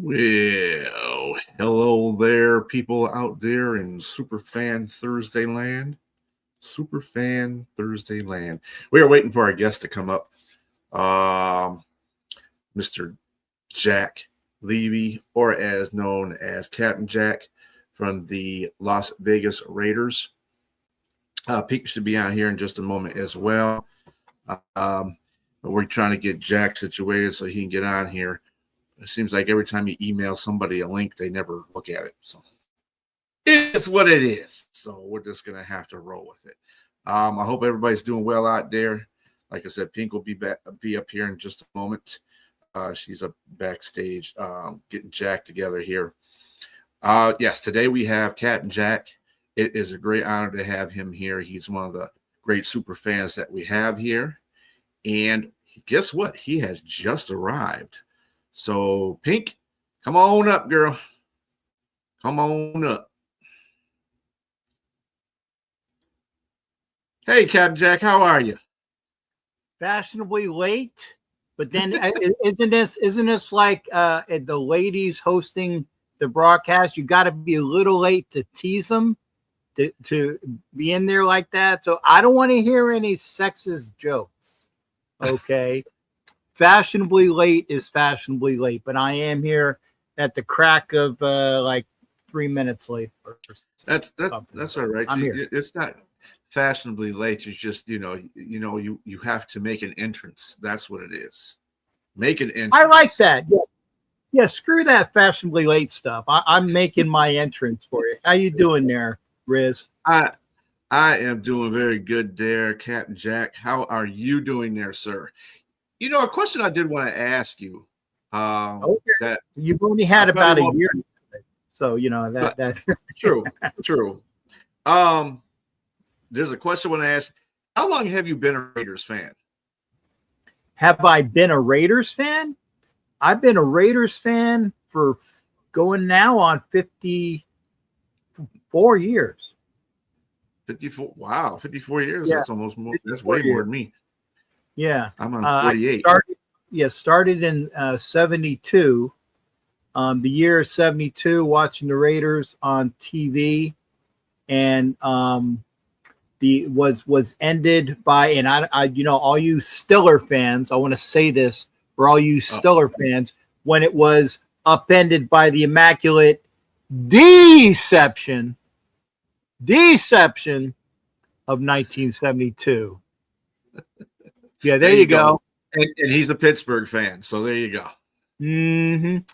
Well, hello there, people out there in SuperFan Thursday land. SuperFan Thursday land. We are waiting for our guest to come up. Mr. Jack Levy, or as known as CAPT Jack from the Las Vegas Raiders. Pete should be out here in just a moment as well. But we're trying to get Jack situated so he can get on here. It seems like every time you email somebody a link, they never look at it. So it's what it is. So we're just going to have to roll with it. I hope everybody's doing well out there. Like I said, Pink will be up here in just a moment. She's up backstage getting Jack together here. Yes, today we have CAPT Jack. It is a great honor to have him here. He's one of the great super fans that we have here. And guess what? He has just arrived. So, Pink, come on up, girl. Come on up. Hey, CAPT Jack, how are you? Fashionably late, but then isn't this like the ladies hosting the broadcast? You got to be a little late to tease them to be in there like that. So I don't want to hear any sexist jokes. Okay. Fashionably late is fashionably late, but I am here at the crack of like 3 minutes late. That's all right. I'm here. It's not fashionably late. It's just you have to make an entrance. That's what it is. Make an entrance. I like that. Yeah. Screw that fashionably late stuff. I'm making my entrance for you. How you doing there, Riz? I am doing very good there, CAPT Jack. How are you doing there, sir? You know, a question I did want to ask you. Okay. That you've only had about a year, so you know that. True. There's a question I want to ask. How long have you been a Raiders fan? Have I been a Raiders fan? I've been a Raiders fan for going now on 54 years. 54. Wow, 54 years. Yeah. That's almost more. That's way more than me. Yeah, I'm on 48. Started in 72. The year 72, watching the Raiders on TV, and was ended by, and I all you Stiller fans, I want to say this for all you Stiller fans, when it was upended by the immaculate deception of 1972. Yeah, there you go. And he's a Pittsburgh fan, so there you go.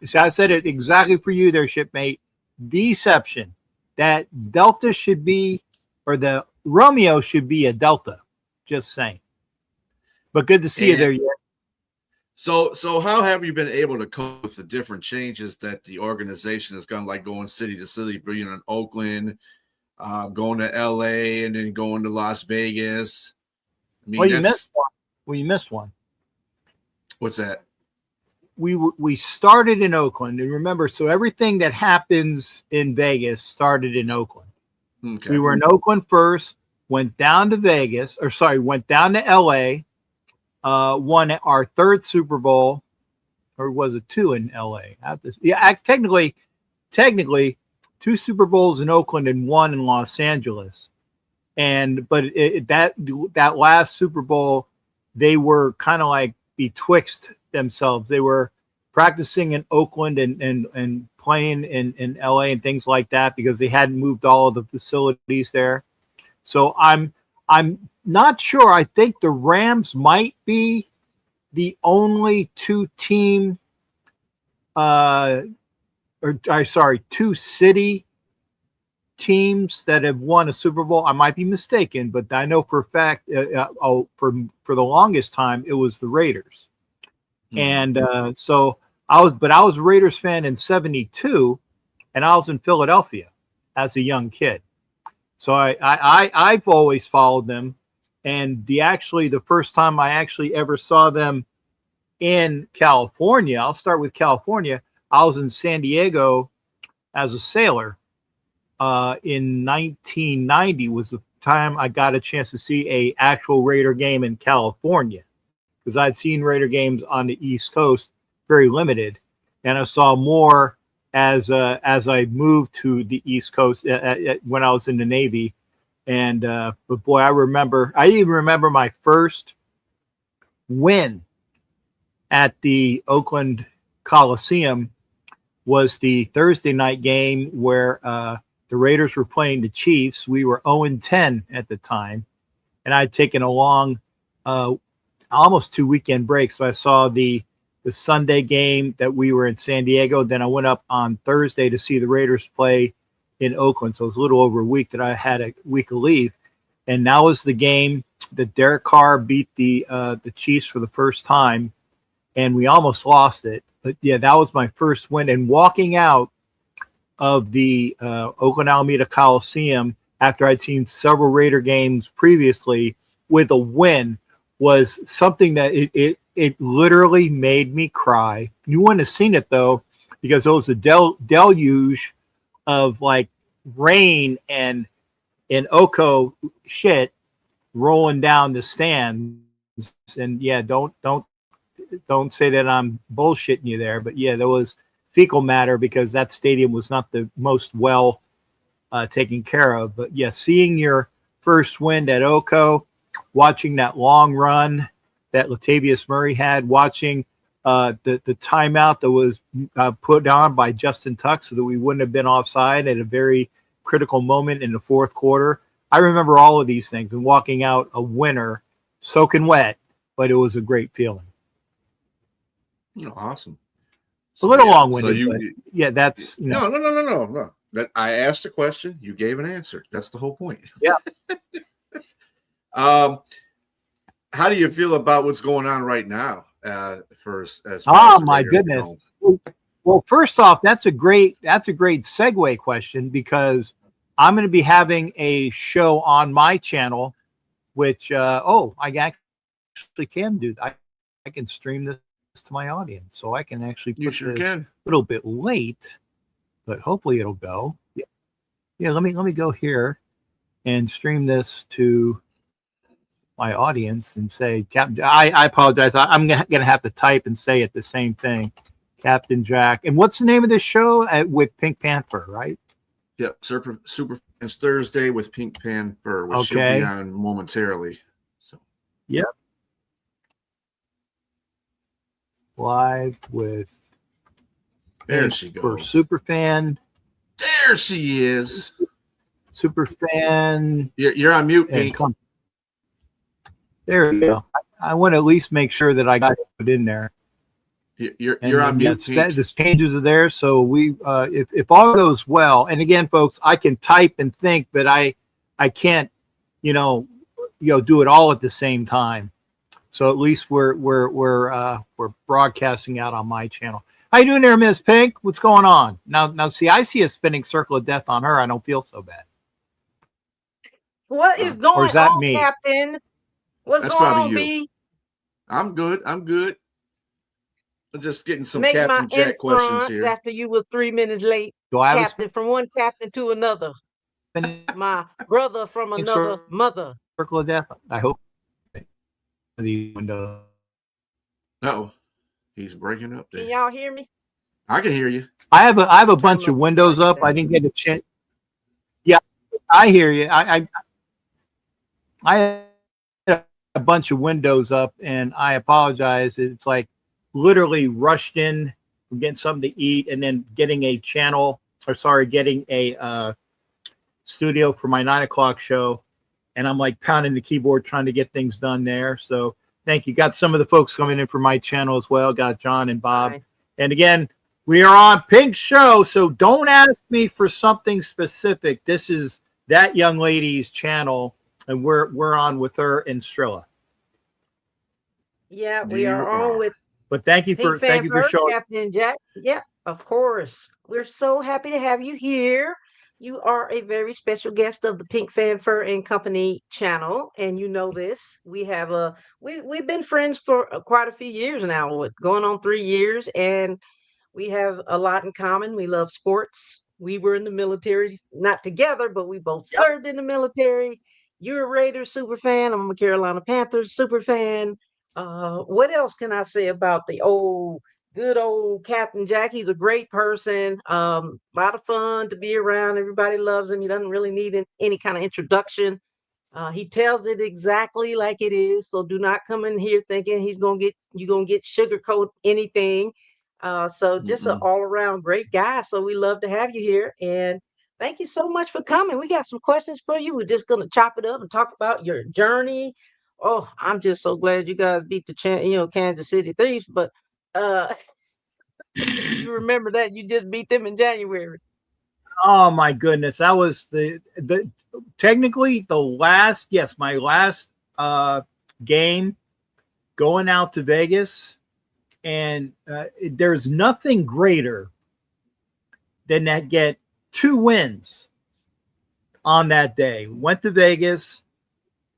So I said it exactly for you there, shipmate. Deception. That Delta should be, or the Romeo should be a Delta. Just saying. But good to see you there. Yeah. So how have you been able to cope with the different changes that the organization has gone, like going city to city, being in Oakland, going to LA, and then going to Las Vegas? I mean, you missed one. Well, you missed one. What's that? We started in Oakland, and remember, so everything that happens in Vegas started in Oakland. Okay. We were in Oakland first, went down to LA, won our third Super Bowl, or was it 2 in LA? Technically 2 Super Bowls in Oakland and 1 in Los Angeles. But that last Super Bowl, they were kind of like betwixt themselves. They were practicing in Oakland and playing in LA and things like that because they hadn't moved all of the facilities there. So I'm not sure. I think the Rams might be the only 2 city teams that have won a Super Bowl. I might be mistaken, but I know for a fact, for the longest time, it was the Raiders. And so I was a Raiders fan in 72, and I was in Philadelphia as a young kid. So I've always followed them. And the first time I actually ever saw them in California, I'll start with California. I was in San Diego as a sailor. In 1990 was the time I got a chance to see a actual Raider game in California, because I'd seen Raider games on the East Coast, very limited. and I saw more as I moved to the East Coast when I was in the Navy. And but boy, I even remember my first win at the Oakland Coliseum was the Thursday night game where the Raiders were playing the Chiefs. We were 0-10 at the time, and I'd taken a long, almost 2 weekend breaks. So I saw the Sunday game that we were in San Diego. Then I went up on Thursday to see the Raiders play in Oakland. So it was a little over a week that I had a week of leave. And now is the game that Derek Carr beat the Chiefs for the first time, and we almost lost it. But yeah, that was my first win. And walking out of the Oakland Alameda Coliseum after I'd seen several Raider games previously with a win was something that it literally made me cry. You wouldn't have seen it though, because it was a deluge of like rain and Oko shit rolling down the stands. And yeah, don't say that I'm bullshitting you there, but yeah, there was fecal matter because that stadium was not the most well taken care of. But yeah, seeing your first win at Oko, watching that long run that Latavius Murray had, watching the timeout that was put on by Justin Tuck so that we wouldn't have been offside at a very critical moment in the fourth quarter. I remember all of these things and walking out a winner, soaking wet, but it was a great feeling. Awesome. So, a little long-winded, but yeah, that's no. That I asked a question, you gave an answer. That's the whole point. Yeah. How do you feel about what's going on right now? My goodness. Well, first off, that's a great segue question, because I'm going to be having a show on my channel, which I actually can do. I can stream this to my audience, so I can actually put this a little bit late, but hopefully it'll go. Yeah. Let me go here and stream this to my audience and say, Captain. I apologize. I'm gonna have to type and say it the same thing. Captain Jack. And what's the name of this show with Pink Panther, right? Yep, SuperFan's Thursday with Pink Panther, which should be on momentarily. So. Yep. Live with. There she goes. For SuperFan. There she is. SuperFan. You're on mute, Pink. There we go. I want to at least make sure that I got it put in there. You're on mute. The changes are there, so we if all goes well. And again, folks, I can type and think, but I can't, do it all at the same time. So at least we're broadcasting out on my channel. How you doing there, Miss Pink? What's going on? Now, see, I see a spinning circle of death on her. I don't feel so bad. What is going on, me? Captain? That's going on, B? I'm good. I'm just getting some Captain Jack questions here. After you was 3 minutes late, Captain, from one captain to another. My brother from another mother. Circle of death. I hope. The window. No, he's breaking up there. Can y'all hear me? I can hear you. I have a bunch of windows up. I didn't get a chance. Yeah, I hear you. I had a bunch of windows up, and I apologize. It's like literally rushed in from getting something to eat, and then getting a studio for my 9 o'clock show. And I'm like pounding the keyboard trying to get things done there. So thank you. Got some of the folks coming in for my channel as well. Got John and Bob. Hi. And again, we are on Pink's show, so don't ask me for something specific. This is that young lady's channel, and we're on with her and Strilla. Yeah, we are on with. But thank you for showing, Captain Jack. Yeah, of course. We're so happy to have you here. You are a very special guest of the Pink Fan Fur and Company channel, and you know this. We have we've been friends for quite a few years now, going on 3 years, and we have a lot in common. We love sports. We were in the military, not together, but we both served in the military. You're a Raiders super fan. I'm a Carolina Panthers super fan. What else can I say about the old good old Captain Jack. He's a great person. A lot of fun to be around. Everybody loves him. He doesn't really need any kind of introduction. He tells it exactly like it is. So do not come in here thinking you're gonna get sugarcoat anything. So just an Mm-mm. all around great guy. So we love to have you here, and thank you so much for coming. We got some questions for you. We're just gonna chop it up and talk about your journey. Oh, I'm just so glad you guys beat the Kansas City Thieves. But uh, you remember that you just beat them in January. Oh my goodness, that was the technically the last, yes, my last game going out to Vegas, and there's nothing greater than that get 2 wins on that day. Went to Vegas,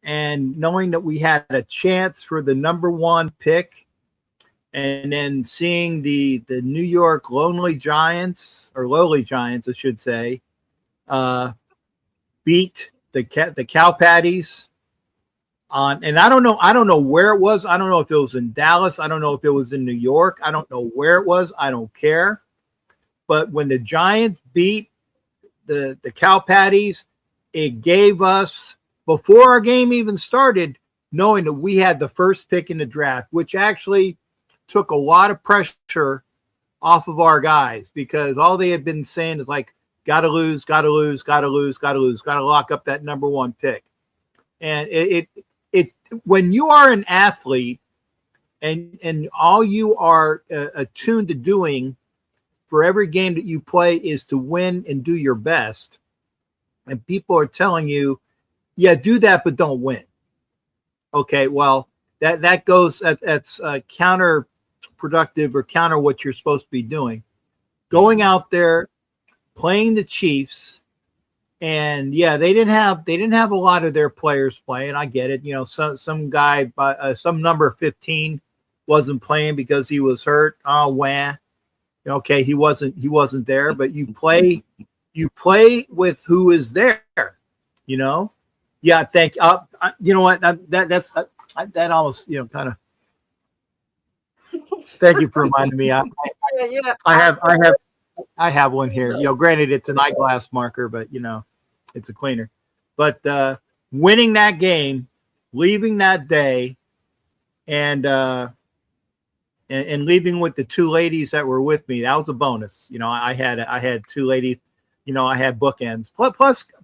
and knowing that we had a chance for the #1 pick, and then seeing the New York Lowly Giants, I should say, beat the Cow Patties on, and I don't know where it was. I don't know if it was in Dallas. I don't know if it was in New York. I don't know where it was. I don't care. But when the Giants beat the Cow Patties, it gave us, before our game even started, knowing that we had the first pick in the draft, which actually took a lot of pressure off of our guys, because all they had been saying is like, gotta lose, gotta lose, gotta lose, gotta lose, gotta lock up that #1 pick. And it when you are an athlete and all you are attuned to doing for every game that you play is to win and do your best, and people are telling you, yeah, do that, but don't win. Okay, well, that's counterproductive or counter what you're supposed to be doing. Going out there, playing the Chiefs, and yeah, they didn't have a lot of their players playing. I get it. Some guy, some number 15 wasn't playing because he was hurt. Oh, wah. Okay, he wasn't there, but you play with who is there. Yeah, thank you know what, that almost kind of, thank you for reminding me. I have one here. Granted, it's an eyeglass marker, but it's a cleaner. But winning that game, leaving that day, and leaving with the 2 ladies that were with me, that was a bonus. I had 2 ladies. I had bookends.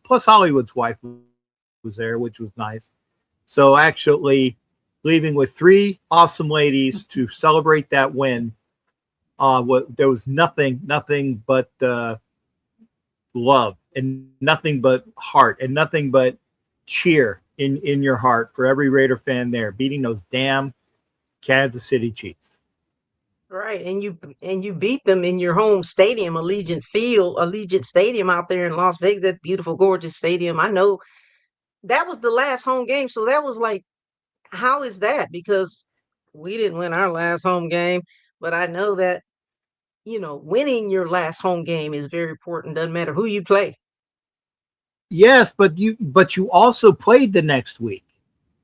Plus Hollywood's wife was there, which was nice. So actually, leaving with 3 awesome ladies to celebrate that win. There was nothing but love, and nothing but heart, and nothing but cheer in your heart for every Raider fan there, beating those damn Kansas City Chiefs. Right, and you beat them in your home stadium, Allegiant Stadium out there in Las Vegas, that beautiful, gorgeous stadium. I know that was the last home game, so that was like, how is that? Because we didn't win our last home game, but I know that winning your last home game is very important. Doesn't matter who you play. Yes, but you also played the next week,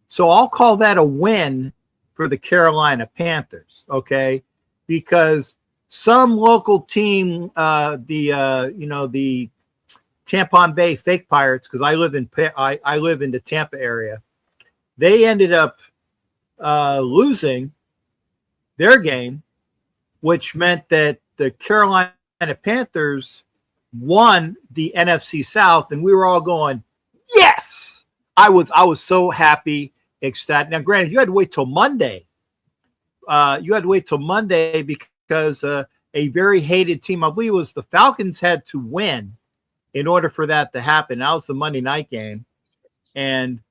so I'll call that a win for the Carolina Panthers. Okay, because some local team, the Tampon Bay Fake Pirates, because I live in the Tampa area, they ended up losing their game, which meant that the Carolina Panthers won the NFC South, and we were all going, yes! I was so happy, ecstatic. Now, granted, you had to wait till Monday. Because a very hated team, I believe it was the Falcons, had to win in order for that to happen. That was the Monday night game, and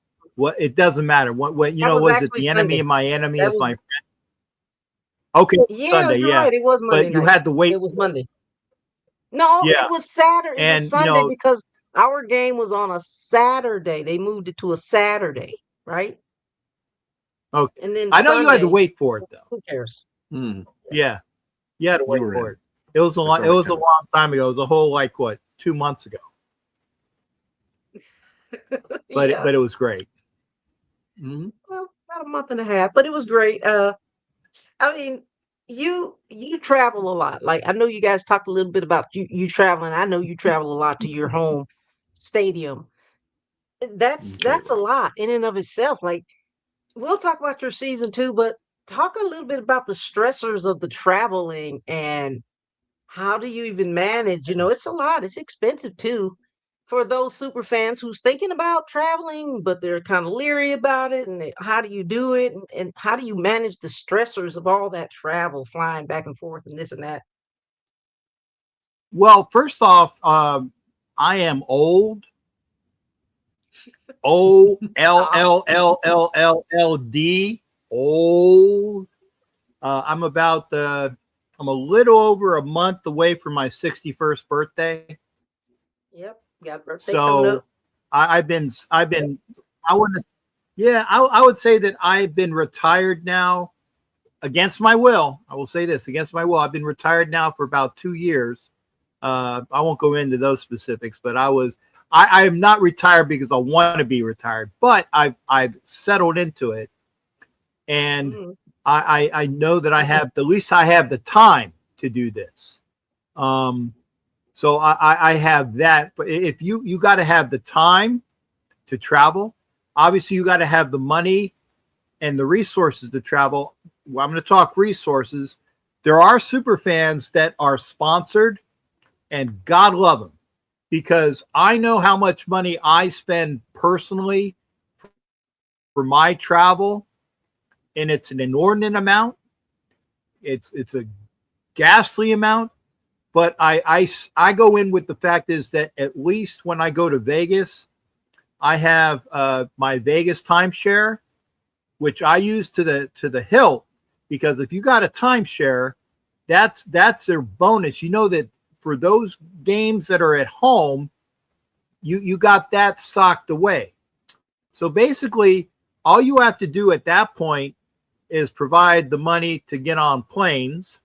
it doesn't matter. What was it? The enemy Sunday. of my enemy That is was, my friend. Okay, yeah, Sunday, you're yeah, right. It was Monday but you night. had to wait. It was Monday. No, Yeah, it was Saturday. It was and Sunday because our game was on a Saturday. They moved it to a Saturday, right? okay. And then I know you had to Sunday, wait for it though. who cares? Yeah, you had to wait were for in. it. It was a That's long. all It that was a counts. long time ago. It was a whole 2 months ago. But Yeah, it was great. Mm-hmm. well, about a month and a half, but it was great. I mean, you travel a lot. Like I know you guys talked a little bit about you traveling. I know you travel a lot to your home stadium. That's a Totally. lot in and of itself. Like we'll talk about your season too, but talk a little bit about the stressors of the traveling and how do you even manage? It's a lot. It's expensive too. For those super fans who's thinking about traveling, but they're kind of leery about it, and how do you do it, and how do you manage the stressors of all that travel, flying back and forth, and this and that? Well, first off, I am old. OLLLLLLD. Old. I'm about I'm a little over a month away from my 61st birthday. Yep, got birthday coming So up. I've been I want to yeah, I would say that I've been retired now against my will. I will say this against my will. I've been retired now for about 2 years. I won't go into those specifics, but I am not retired because I want to be retired, but I've settled into it, and Mm, I know that I have at least I have the time to do this. Um, so I have that. But if you got to have the time to travel, obviously you got to have the money and the resources to travel. Well, I'm going to talk resources. There are super fans that are sponsored, and God love them, because I know how much money I spend personally for my travel, and it's an inordinate amount. It's a ghastly amount, but I go in with the fact is that at least when I go to Vegas, I have my Vegas timeshare, which I use to the hilt, because if you got a timeshare, that's their bonus. You know that for those games that are at home, you got that socked away. So basically, all you have to do at that point is provide the money to get on planes,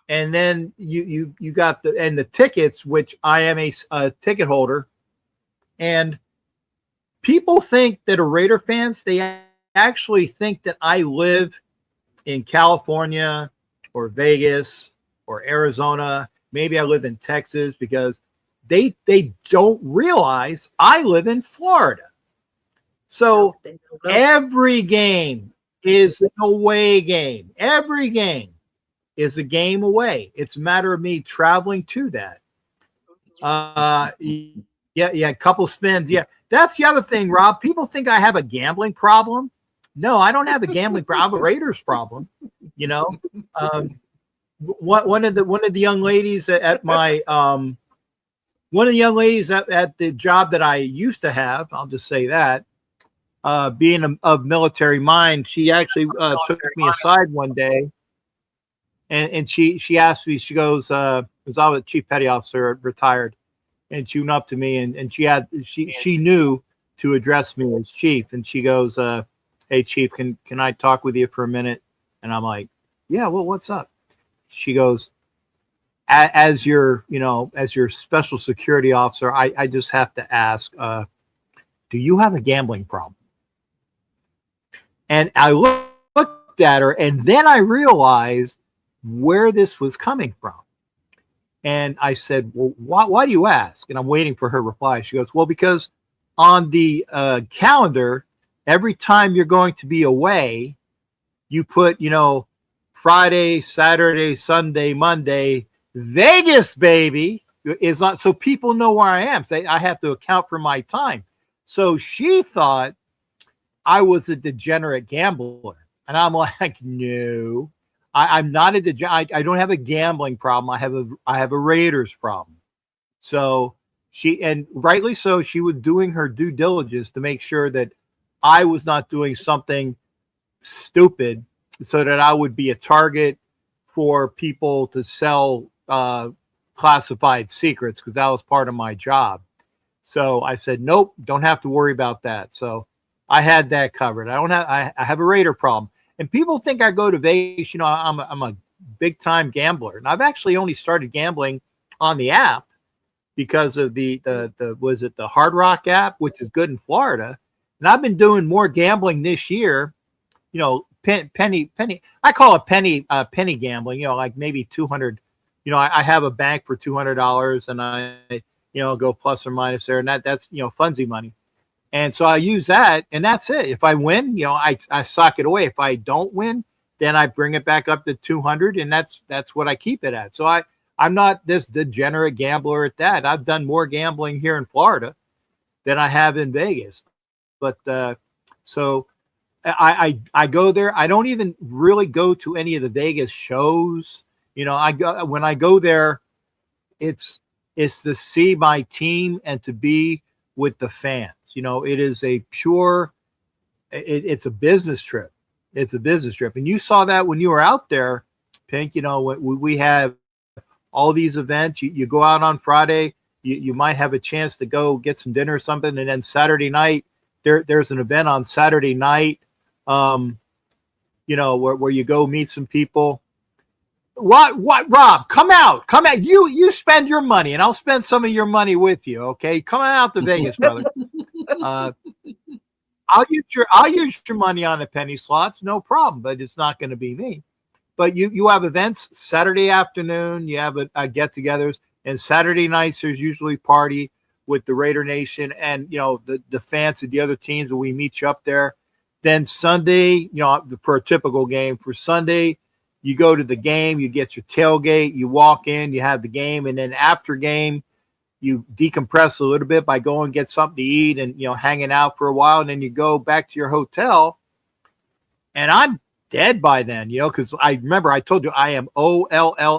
and then you got the tickets, which I am a ticket holder, and people think that are Raider fans. They actually think that I live in California or Vegas or Arizona. Maybe I live in Texas, because they don't realize I live in Florida. So no, they don't know. every game is an away game. Every game is a game away. It's a matter of me traveling to that. Yeah, a couple spins. Yeah, that's the other thing, Rob. People think I have a gambling problem. No, I don't have a gambling problem. I have a Raiders problem. You know, one of the young ladies at my one of the young ladies at the job that I used to have, I'll just say that, being of military mind, she actually took me aside one day, and she asked me. She goes, "I was a chief petty officer, retired," and she went up to me, and she knew to address me as chief, and she goes, "Hey, chief, can I talk with you for a minute?" And I'm like, "Yeah, well, what's up?" She goes, as your special security officer, I just have to ask, do you have a gambling problem? And I looked at her, and then I realized where this was coming from. And I said, well, why do you ask? And I'm waiting for her reply. She goes, well, because on the calendar, every time you're going to be away, you put, Friday, Saturday, Sunday, Monday, Vegas, baby, is not, so people know where I am. So I have to account for my time. So she thought I was a degenerate gambler. And I'm like, no, I'm not a degenerate. I don't have a gambling problem. I have a Raiders problem. So she, and rightly so, she was doing her due diligence to make sure that I was not doing something stupid, so that I would be a target for people to sell classified secrets, because that was part of my job. So I said, nope, don't have to worry about that. So I had that covered. I have a Raider problem. And people think I go to Vegas, I'm a big time gambler. And I've actually only started gambling on the app because of the was it the Hard Rock app, which is good in Florida. And I've been doing more gambling this year, penny. I call it penny gambling. Like maybe 200. I have a bank for $200, and I go plus or minus there, and that's funsy money. And so I use that, and that's it. If I win, I sock it away. If I don't win, then I bring it back up to 200, and that's what I keep it at. So I'm not this degenerate gambler at that. I've done more gambling here in Florida than I have in Vegas. But so I go there. I don't even really go to any of the Vegas shows. When I go there, it's to see my team and to be with the fans. It is a pure. It's a business trip. It's a business trip, and you saw that when you were out there, Pink. We have all these events. You go out on Friday. You might have a chance to go get some dinner or something, and then Saturday night there's an event on Saturday night. Where you go meet some people. What, Rob? Come out. You spend your money, and I'll spend some of your money with you. Okay, come on out to Vegas, brother. I'll use your money on the penny slots, no problem. But it's not going to be me. But you have events Saturday afternoon. You have a get-togethers, and Saturday nights there's usually party with the Raider Nation and the fans of the other teams. And we meet you up there. Then Sunday, for a typical game, for Sunday, you go to the game, you get your tailgate, you walk in, you have the game, and then after game, you decompress a little bit by going and get something to eat and hanging out for a while, and then you go back to your hotel. And I'm dead by then, because I remember I told you I am OLLLLLLD.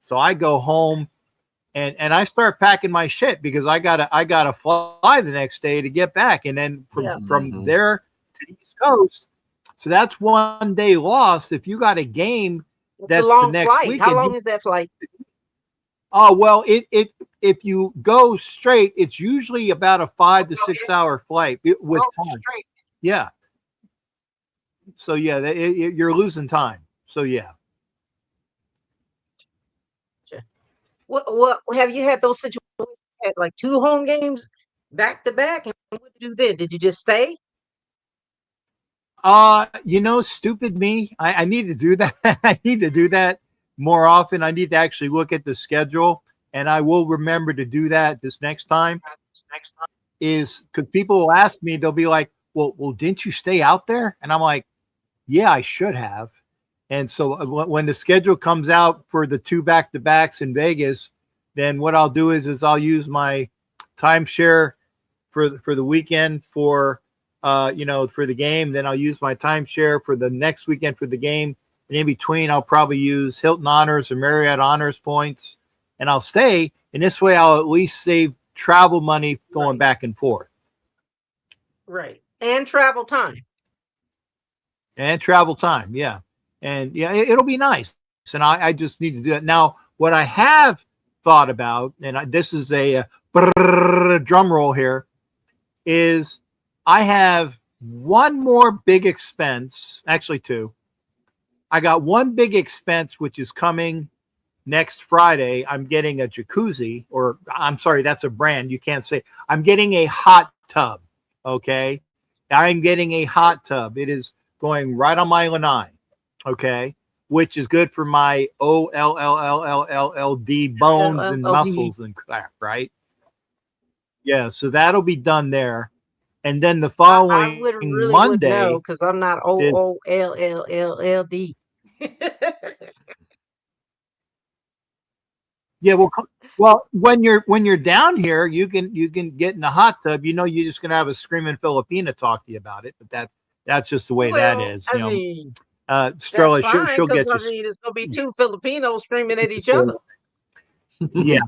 So I go home and I start packing my shit because I gotta fly the next day to get back, and then from there to the East Coast. So that's one day lost. If you got a game that's the next flight. weekend. How long is that flight? Oh, well, if you go straight, it's usually about a 5 to 6 hour flight with time. Yeah. So yeah, you're losing time. So yeah. What have you had those situations? Had like 2 home games back to back, and what did you do then? Did you just stay? Stupid me. I need to do that. I need to do that more often. I need to actually look at the schedule, and I will remember to do that this next time. Is because people will ask me, they'll be like, well, didn't you stay out there? And I'm like, yeah, I should have. And so when the schedule comes out for the 2 back-to-backs in Vegas, then what I'll do is I'll use my timeshare for the weekend for the game. Then I'll use my timeshare for the next weekend for the game. And in between, I'll probably use Hilton Honors or Marriott Honors points, and I'll stay. And this way, I'll at least save travel money going back and forth. Right. And travel time. Yeah. And yeah, it'll be nice. And I just need to do that. Now, what I have thought about, and this is a drum roll here, is I have one more big expense, actually 2. I got one big expense, which is coming next Friday. I'm getting a jacuzzi, or I'm sorry, that's a brand. You can't say. I'm getting a hot tub. Okay. I'm getting a hot tub. It is going right on my lanai. Okay. Which is good for my OLLLLLD bones and muscles and crap. Right. Yeah. So that'll be done there. And then the following Monday, because I'm not OOLLLLD. Yeah, well, when you're down here, you can get in the hot tub. You're just gonna have a screaming Filipina talk to you about it. But that's just the way that is. Strella, she'll get you. I mean, it's gonna be 2 Filipinos screaming at each other. Yeah.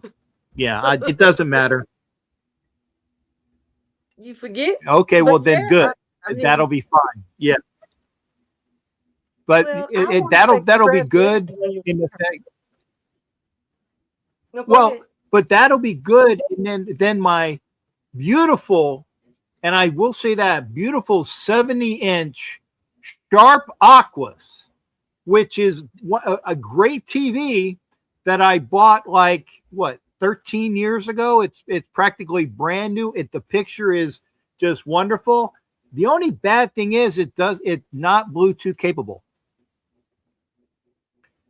It doesn't matter. You forget? Okay, well then good. That'll be fine. Yeah. But that'll be good in the fact. Well, but that'll be good. And then my beautiful, and I will say that beautiful 70-inch Sharp Aquas, which is a great TV that I bought 13 years ago. It's practically brand new. The picture is just wonderful. The only bad thing is it's not Bluetooth capable.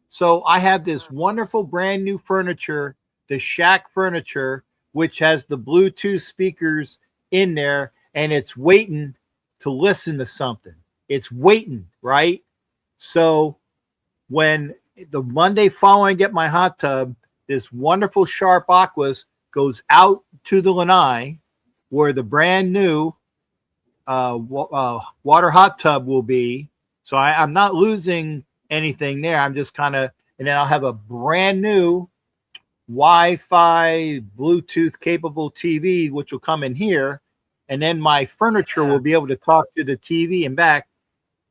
So I have this wonderful brand new furniture, the Shack furniture, which has the Bluetooth speakers in there, and it's waiting to listen to something. It's waiting, right? So when the Monday following I get my hot tub, this wonderful Sharp Aquas goes out to the lanai where the brand new water hot tub will be. So I'm not losing anything there. I'm just kind of, and then I'll have a brand new Wi-Fi Bluetooth capable TV, which will come in here. And then my furniture will be able to talk to the TV and back.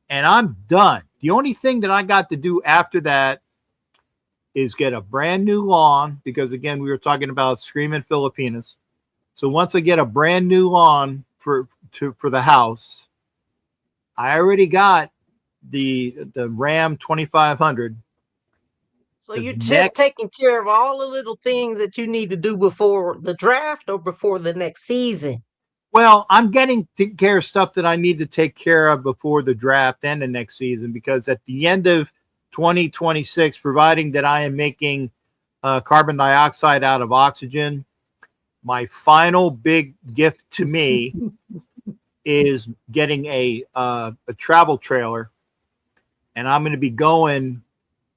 And I'm done. The only thing that I got to do after that is get a brand new lawn, because again, we were talking about screaming Filipinas. So once I get a brand new lawn for the house, I already got the Ram 2500. So you're just taking care of all the little things that you need to do before the draft or before the next season. Well, I'm getting care of stuff that I need to take care of before the draft and the next season, because at the end of 2026, providing that I am making carbon dioxide out of oxygen, my final big gift to me is getting a travel trailer, and I'm going to be going,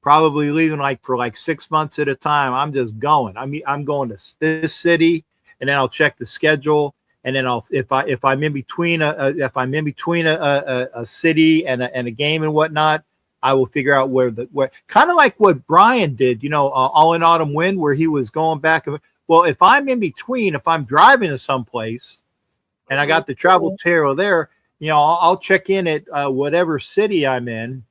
probably leaving for 6 months at a time. I'm just going. I'm going to this city, and then I'll check the schedule. And then if I'm in between a city and a game and whatnot, I will figure out where kind of like what Brian did, All in Autumn Wind, where he was going back. Well, if I'm in between, if I'm driving to someplace and I got the travel trailer there, I'll check in at whatever city I'm in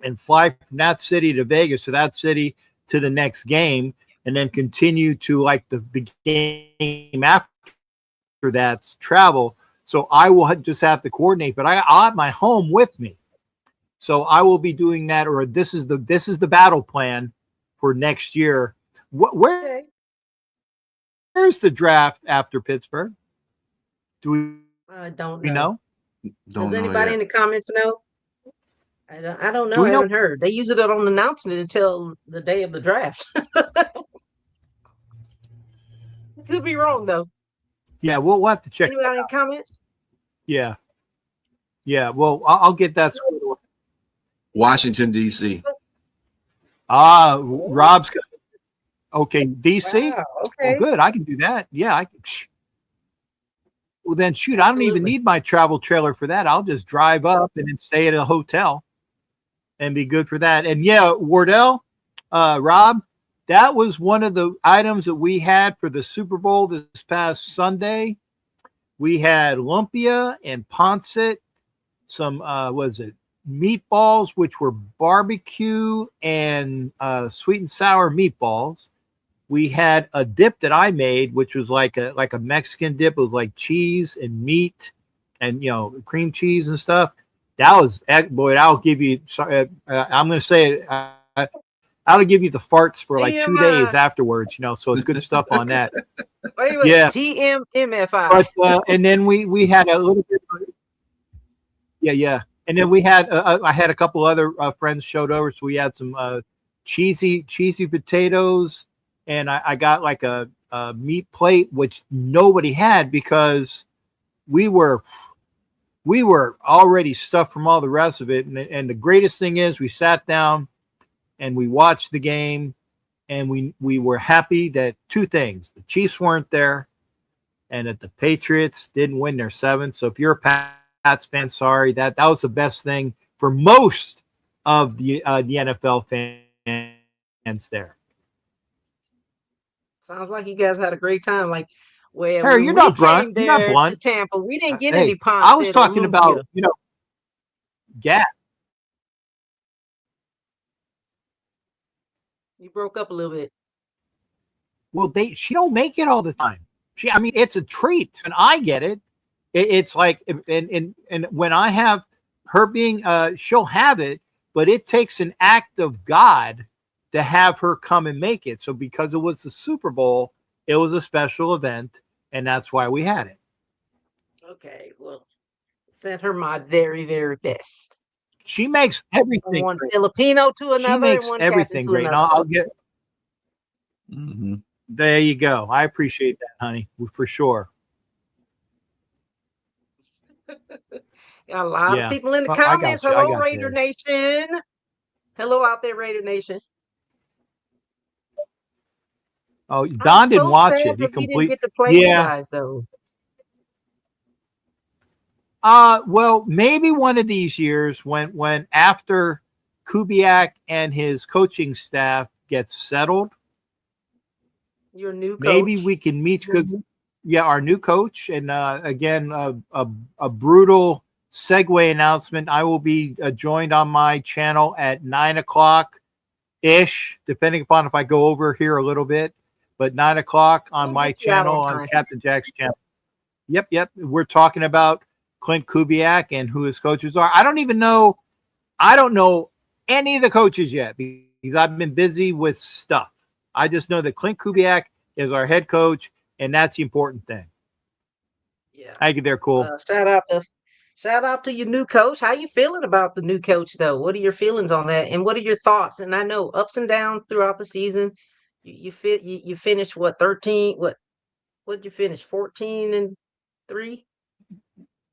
and fly from that city to Vegas, to that city to the next game, and then continue to the game after that's travel. So I will just have to coordinate, but I'll have my home with me. So I will be doing that, or this is the battle plan for next year. Where's the draft after Pittsburgh? I don't we know. Does anybody in the comments know? I don't know. I haven't heard. They usually don't announce it until the day of the draft. Could be wrong though. Yeah, we'll have to check. Anybody in comments? Yeah. Well, I'll get that. Washington, D.C. Rob's got. Okay, D.C. Wow, okay. Oh, good. I can do that. Yeah. Well, then shoot, I don't even need my travel trailer for that. I'll just drive up and then stay at a hotel and be good for that. And yeah, Wardell, Rob, that was one of the items that we had for the Super Bowl this past Sunday. We had lumpia and pancit, some meatballs, which were barbecue and sweet and sour meatballs. We had a dip that I made, which was like a Mexican dip. It was like cheese and meat and cream cheese and stuff. That was, boy, I'll give you. I'm going to say it. I'll give you the farts for 2 days afterwards. So it's good stuff on that. Wait, yeah. TMMFI. But and then we had a little bit. Yeah. And then we had I had a couple other friends showed over, so we had some cheesy potatoes, and I got like a meat plate, which nobody had because we were already stuffed from all the rest of it. And the greatest thing is we sat down and we watched the game, and we were happy that two things: the Chiefs weren't there, and that the Patriots didn't win their seventh. So if you're a Pats fan, sorry, that was the best thing for most of the NFL fans there. Sounds like you guys had a great time. Harry, you're not blunt. You're not blunt. To Tampa, we didn't get any pancit. I was talking about gas. You broke up a little bit. Well, she don't make it all the time. It's a treat, and I get it. It's like, and when I have her being, she'll have it, but it takes an act of God to have her come and make it. So because it was the Super Bowl, it was a special event, and that's why we had it. Okay, well, Send her my very, very best. She makes everything One great. Filipino to She another and makes one captain everything to great. And another. I'll get Mm-hmm. there. You go. I appreciate that, honey, for sure. Got a lot of Yeah. people in the Well, I comments. got you. I Hello, got Raider you. Nation. Hello out there, Raider Nation. Oh, I'm Don didn't so watch sad it. He that we didn't complete. get to play you Yeah. guys, though. Well, maybe one of these years when after Kubiak and his coaching staff gets settled, Your new maybe coach. we can meet because yeah, our new coach. And again, a brutal segue announcement. I will be joined on my channel at 9 o'clock ish, depending upon if I go over here a little bit. But 9 o'clock on We'll my get you out channel, on on time. Captain Jack's channel. Yep. We're talking about Clint Kubiak and who his coaches are. I don't know any of the coaches yet because I've been busy with stuff. I just know that Clint Kubiak is our head coach, and that's the important thing. Yeah. Thank you there, cool. Shout out to your new coach. How you feeling about the new coach, though? What are your feelings on that, and what are your thoughts? And I know ups and downs throughout the season. You finished what 13? What did you finish? 14-3.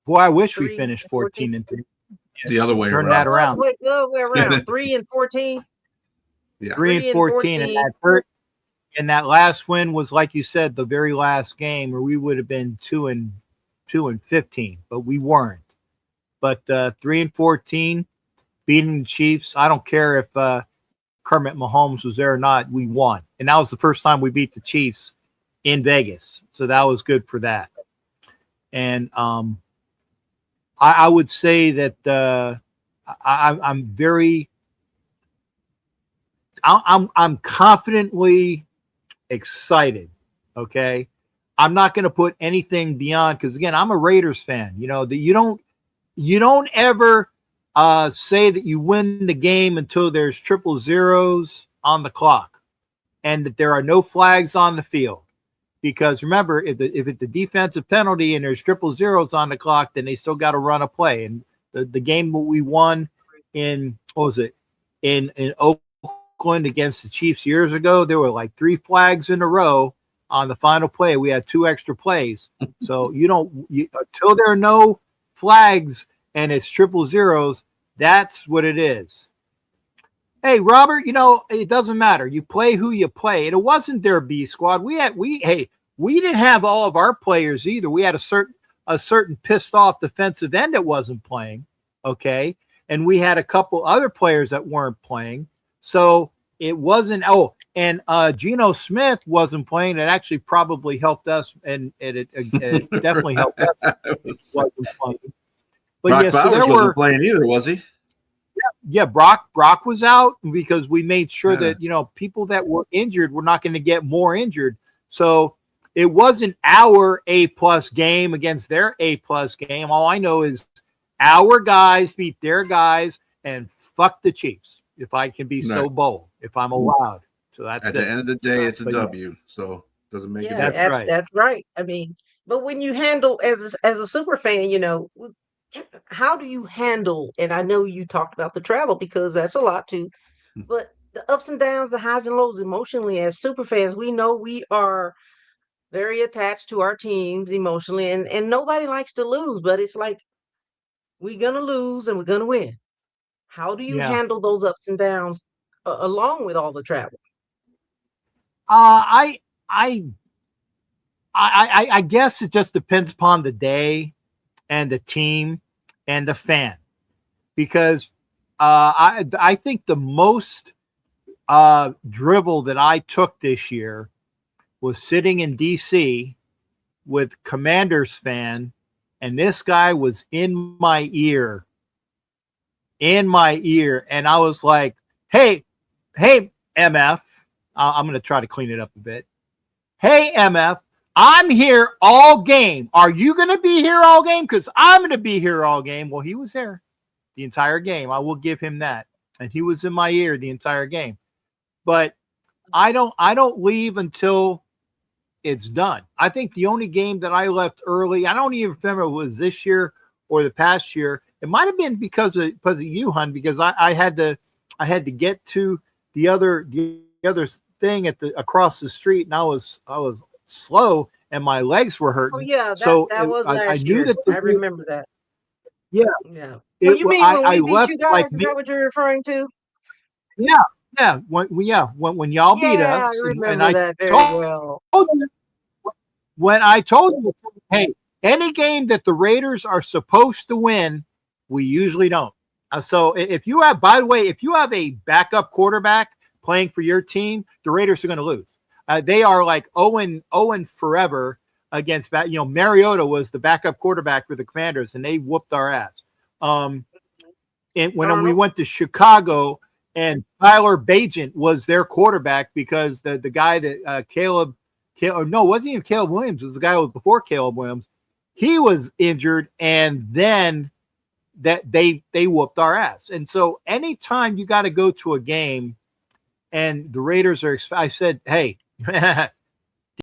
Boy, I wish we 3 and finished 14. 14-3. The other way Turn around. that around. Wait, the other way around. 3-14. Yeah. 3-14, and that hurt. And that last win was, like you said, the very last game where we would have been 2-15, but we weren't. But 3-14, beating the Chiefs. I don't care if Kermit Mahomes was there or not. We won, and that was the first time we beat the Chiefs in Vegas. So that was good for that. And I would say that I'm confidently excited. Okay. I'm not going to put anything beyond, because again, I'm a Raiders fan. You know, that you don't ever say that you win the game until there's triple zeros on the clock and that there are no flags on the field. Because remember, if it's a defensive penalty and there's triple zeros on the clock, then they still got to run a play. And the game that we won in, what was it, in Oakland against the Chiefs years ago, there were like 3 flags in a row on the final play. We had 2 extra plays. So until there are no flags and it's triple zeros, that's what it is. Hey, Robert, it doesn't matter. You play who you play. And it wasn't their B squad. We didn't have all of our players either. We had a certain pissed off defensive end that wasn't playing. Okay. And we had a couple other players that weren't playing. So it wasn't, and Geno Smith wasn't playing. It actually probably helped us, and it definitely helped us. Wasn't playing. But Brock yeah, so Bowers there wasn't playing either, was he? Yeah, Brock was out because we made sure that people that were injured were not going to get more injured. So it wasn't our A+ game against their A+ game. All I know is our guys beat their guys and fuck the Chiefs, if I can be so bold, if I'm allowed. So that's at the end of the day, it's a But W. So it doesn't make a Yeah, difference. that's right. I mean, but when you handle as a super fan, how do you handle? And I know you talked about the travel because that's a lot too, but the ups and downs, the highs and lows emotionally as super fans, we know we are very attached to our teams emotionally, and nobody likes to lose, but it's like we're gonna lose and we're gonna win. How do you Yeah. handle those ups and downs along with all the travel? I guess it just depends upon the day and the team and the fan, because I think the most drivel that I took this year was sitting in DC with Commanders fan, and this guy was in my ear, and I was like, hey, MF, I'm going to try to clean it up a bit. Hey, MF, I'm here all game. Are you going to be here all game? Because I'm going to be here all game. Well, he was there the entire game. I will give him that. And he was in my ear the entire game. But I don't leave until it's done. I think the only game that I left early, I don't even remember, was this year or the past year. It might have been because of you, hun, because I had to get to the other thing across the street, and I was slow, and my legs were Oh hurting. yeah, So that was I last knew year. that I remember that. yeah, Yeah. Oh, you mean when I we beat left you like guys? Is that what you're referring to? yeah, when y'all beat Yeah, I us, and remember I that very told well. you when I told you, hey, any game that the Raiders are supposed to win, we usually don't. So if you have, by the way, if you have a backup quarterback playing for your team, the Raiders are going to lose. They are like 0-0 forever against that. You know, Mariota was the backup quarterback for the Commanders, and they whooped our ass. And when we Darnold. went to Chicago, and Tyler Bagent was their quarterback because the guy that Caleb, no, it wasn't even Caleb Williams. It was the guy who was before Caleb Williams. He was injured, and then that they whooped our ass. And so anytime you got to go to a game and the Raiders are, I said, hey,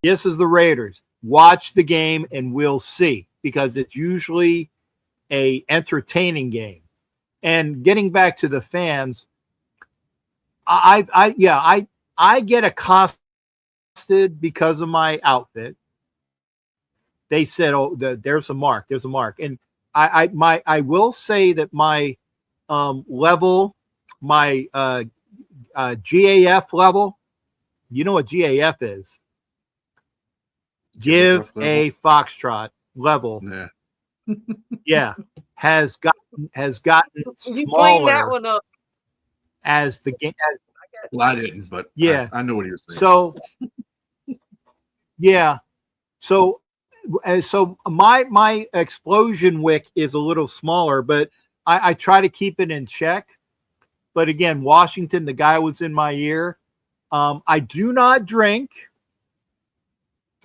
this is the Raiders. Watch the game and we'll see, because it's usually a entertaining game. And getting back to the fans, I get accosted because of my outfit. They said, "Oh, there's a mark. There's a mark." And I will say that my level, my GAF level. You know what GAF is? Give a foxtrot level. Yeah. Yeah, has gotten You clean that smaller one up. as the game. Well, I didn't, but Yeah. I know what he was saying. So yeah, so my explosion wick is a little smaller, but I try to keep it in check. But again, Washington, the guy was in my ear. I do not drink.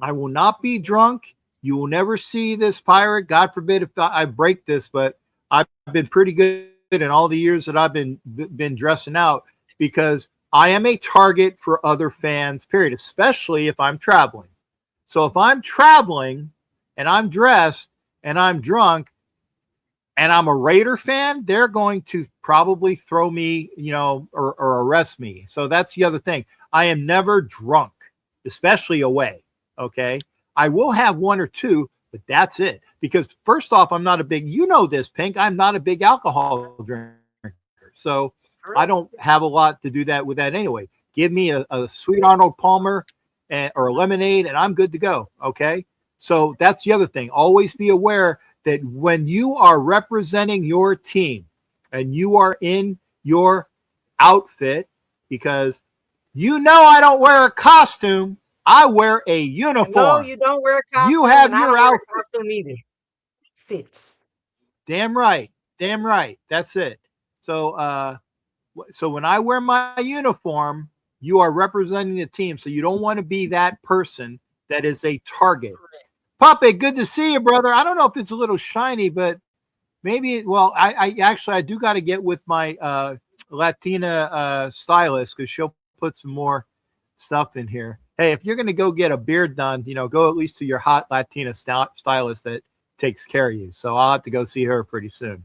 I will not be drunk. You will never see this pirate. God forbid if I break this, but I've been pretty good in all the years that I've been dressing out, because I am a target for other fans, period, especially if I'm traveling. So if I'm traveling and I'm dressed and I'm drunk and I'm a Raider fan, they're going to probably throw me, or arrest me. So that's the other thing. I am never drunk, especially away. Okay. I will have one or two, but that's it. Because first off, I'm not a big, this, Pink, I'm not a big alcohol drinker. So I don't have a lot to do that with that anyway. Give me a sweet Arnold Palmer or a lemonade and I'm good to go. Okay. So that's the other thing. Always be aware that when you are representing your team and you are in your outfit, because I don't wear a costume. I wear a uniform. No, you don't wear a costume. You have your outfit. outfit. Costume either. Fits. Damn right. That's it. So when I wear my uniform, you are representing the team. So you don't want to be that person that is a target. Puppy, good to see you, brother. I don't know if it's a little shiny, but maybe. Well, I do got to get with my Latina stylist, because she'll put some more stuff in here. Hey, if you're going to go get a beard done, go at least to your hot Latina stylist that takes care of you. So I'll have to go see her pretty soon.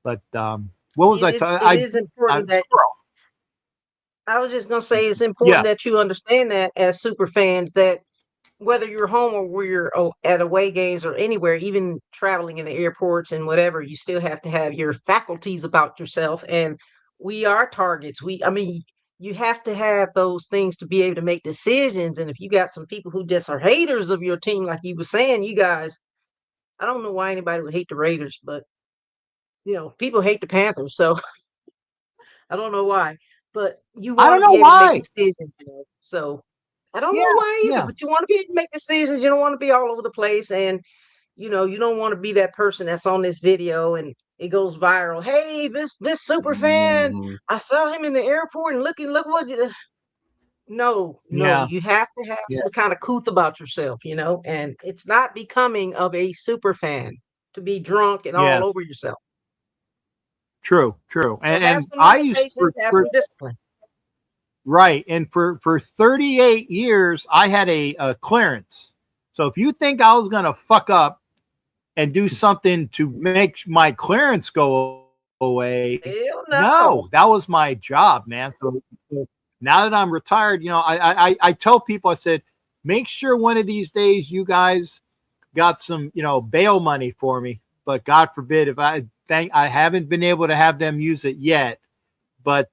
But what was It is important that I was just going to say it's important that you understand that as super fans, that whether you're home or where you're at away games or anywhere, even traveling in the airports and whatever, you still have to have your faculties about yourself. And we are targets. You have to have those things to be able to make decisions. And if you got some people who just are haters of your team, like you were saying, you guys, I don't know why anybody would hate the Raiders, but people hate the Panthers. So I don't know why, but you want to be able to make decisions. So I don't know why either, but you want to be able to make decisions. You don't want to be all over the place. And, you don't want to be that person that's on this video and it goes viral. Hey, this super fan, I saw him in the airport and look what. No, you have to have some kind of couth about yourself, and it's not becoming of a super fan to be drunk and all over yourself. True. And I used to have some discipline. Right. And for 38 years, I had a clearance. So if you think I was going to fuck up and do something to make my clearance go away. Hell no. No, that was my job, man. So now that I'm retired, you know, I tell people, I said, make sure one of these days you guys got some, you know, bail money for me. But God forbid if I haven't been able to have them use it yet, but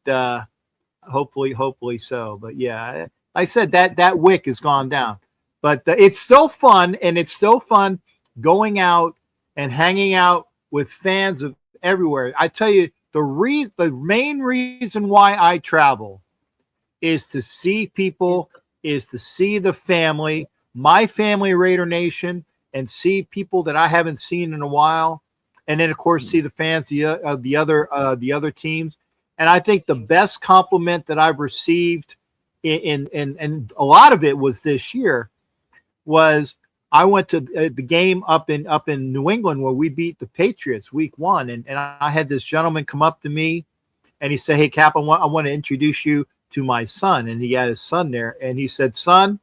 hopefully so. But yeah, I said that wick has gone down, but it's still fun, and it's still fun going out and hanging out with fans of everywhere. I tell you, the main reason why I travel is to see people, is to see the family, my family, Raider Nation, and see people that I haven't seen in a while, and then of course see the fans of the other teams. And I think the best compliment that I've received in a lot of it was this year was I went to the game up in New England where we beat the Patriots week 1, and I had this gentleman come up to me and he said, "Hey Cap, I want to introduce you to my son," and he had his son there, and he said, "Son,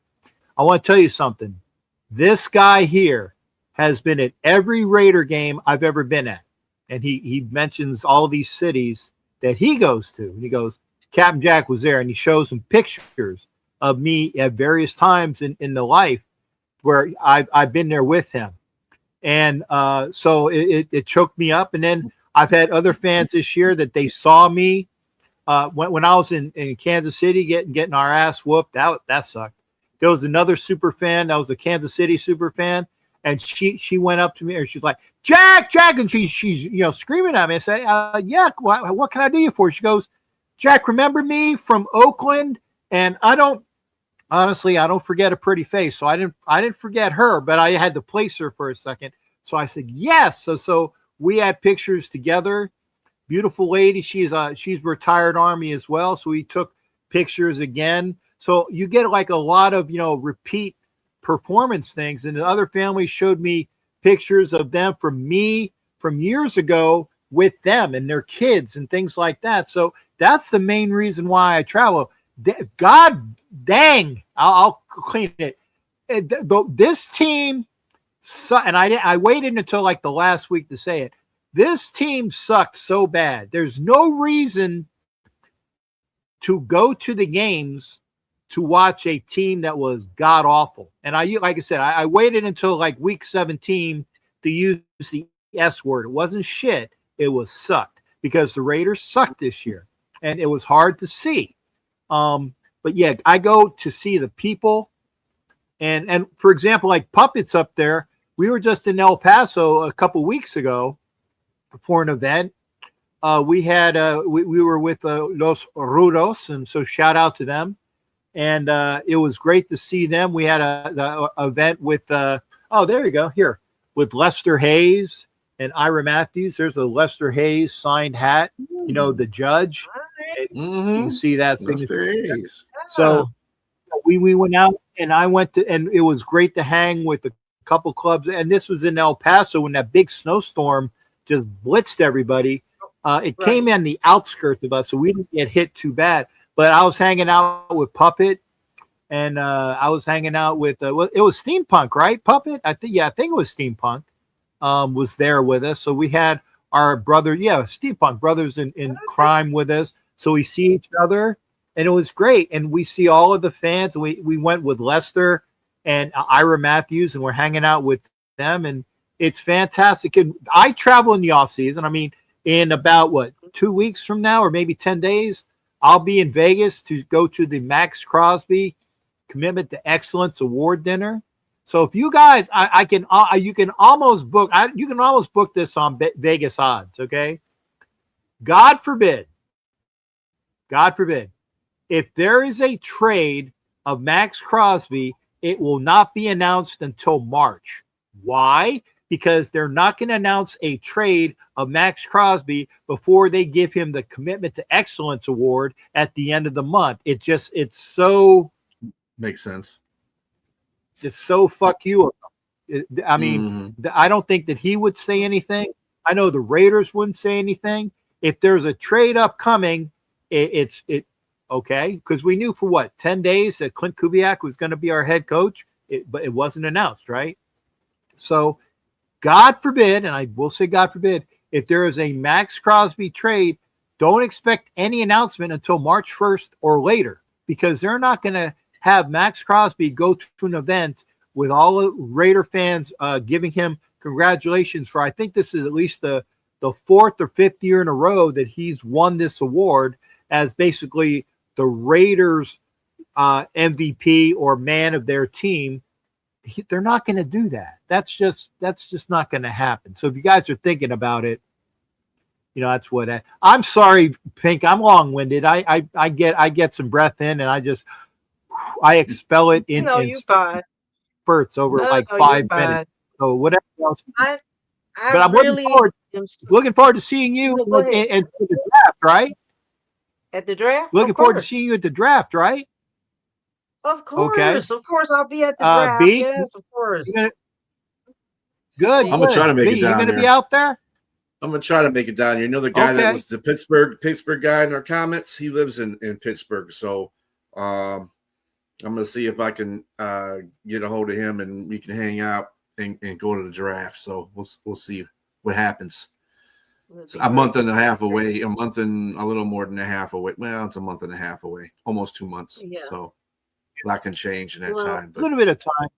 I want to tell you something. This guy here has been at every Raider game I've ever been at," and he mentions all these cities that he goes to, and he goes, "CAPT Jack was there," and he shows him pictures of me at various times in the life where I've been there with him. And so it choked me up. And then I've had other fans this year that they saw me when I was in Kansas City getting our ass whooped. That sucked. There was another super fan that was a Kansas City super fan, and she went up to me and she's like, Jack, and she's you know, screaming at me. I say, yeah, what can I do you for? She goes, Jack, remember me from Oakland? And I don't forget a pretty face. So I didn't forget her, but I had to place her for a second. So I said, yes. So we had pictures together. Beautiful lady. She's retired Army as well. So we took pictures again. So you get like a lot of, you know, repeat performance things. And the other families showed me pictures of them from me from years ago with them and their kids and things like that. So that's the main reason why I travel. God dang, I'll clean it. This team, and I waited until like the last week to say it. This team sucked so bad. There's no reason to go to the games to watch a team that was god awful. And like I said, I waited until like week 17 to use the S word. It wasn't shit. It was sucked because the Raiders sucked this year, and it was hard to see. But yeah, I go to see the people, and for example, like Puppets up there. We were just in El Paso a couple weeks ago for an event. We were with Los Rudos, and so shout out to them. And it was great to see them. We had the event with there you go, here with Lester Hayes and Ira Matthews. There's a Lester Hayes signed hat. You know, the judge. Mm-hmm. You can see that. Lester Hayes. So we went out, and I went to, and it was great to hang with a couple clubs. And this was in El Paso when that big snowstorm just blitzed everybody. It came in the outskirts of us, so we didn't get hit too bad. But I was hanging out with Puppet, and I was hanging out with it was Steampunk, right? Puppet, I think it was Steampunk. Was there with us, so we had our brother, Steampunk brothers in crime with us. So we see each other, and it was great. And we see all of the fans. We went with Lester and Ira Matthews, and we're hanging out with them, and it's fantastic. And I travel in the off season. I mean, in about 2 weeks from now, or maybe 10 days. I'll be in Vegas to go to the Max Crosby Commitment to Excellence Award dinner. So if you guys, you can almost book this on Vegas odds. Okay. God forbid, if there is a trade of Max Crosby, it will not be announced until March. Why? Because they're not going to announce a trade of Max Crosby before they give him the Commitment to Excellence Award at the end of the month. It's so makes sense. It's so fuck you. I mean, I don't think that he would say anything. I know the Raiders wouldn't say anything. If there's a trade upcoming, it's okay, because we knew for 10 days that Clint Kubiak was going to be our head coach, but it wasn't announced, right? So God forbid, and I will say God forbid, if there is a Max Crosby trade, don't expect any announcement until March 1st or later, because they're not going to have Max Crosby go to an event with all the Raider fans giving him congratulations for, I think this is at least the fourth or fifth year in a row that he's won this award as basically the Raiders MVP or man of their team. They're not going to do that. That's just not going to happen. So if you guys are thinking about it, you know, that's what I'm sorry, Pink. I'm long-winded. I get some breath in and I expel it in No, you're fine. spurts over No, like you're 5 fine. minutes. So whatever else. I But I'm really looking forward to seeing you No, go ahead. at the draft, right? At the draft? Looking Of forward to course. seeing you at the draft, right? Of Okay. course. Of course, I'll be at the draft. B, Yes, of course. Good. I'm gonna try to make B, it down you gonna there. be out there? I'm gonna try to make it down here. You know the guy that Okay. was the Pittsburgh guy in our comments. He lives in Pittsburgh, so I'm gonna see if I can get a hold of him and we can hang out and go to the draft. So we'll see what happens. It's a month and a half away, a month and a little more than a half away. Well, it's a month and a half away, almost 2 months. Yeah. So a lot can change in that time. A But little bit of time.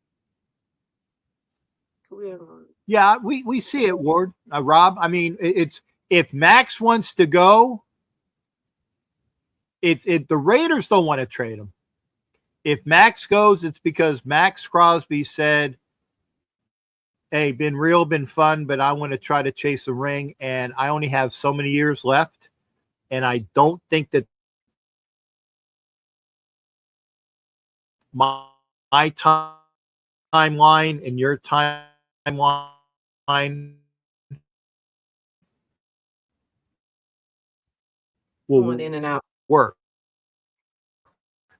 Yeah, we see it, Ward. Rob, I mean, it's if Max wants to go, the Raiders don't want to trade him. If Max goes, it's because Max Crosby said, hey, been fun, but I want to try to chase a ring, and I only have so many years left, and I don't think that my timeline and your timeline will Going in and out. work.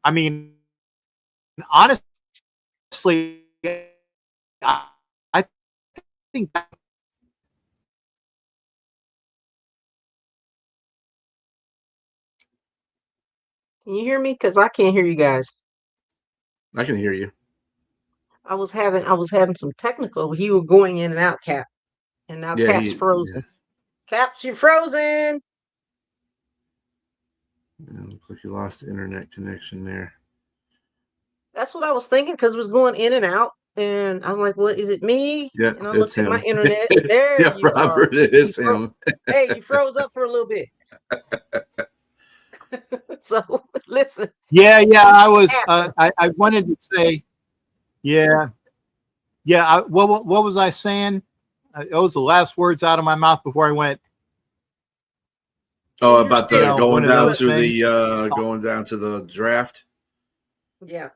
I mean, honestly, I think Can you hear me? Because I can't hear you guys. I can hear you. I was having some technical. You were going in and out, Cap. And now Yeah, Cap's frozen. Caps, you're frozen. Looks like you lost the internet connection there. That's what I was thinking because it was going in and out. And I was like, what, is it me? Yeah, And I it's looked at him. my internet. There Yeah, you Robert, are. it is him. Hey, you froze up for a little bit. So listen. Yeah. I was. I wanted to say. Yeah. What was I saying? It was the last words out of my mouth before I went. Oh, about the Yeah, going down to things. the draft. Yeah.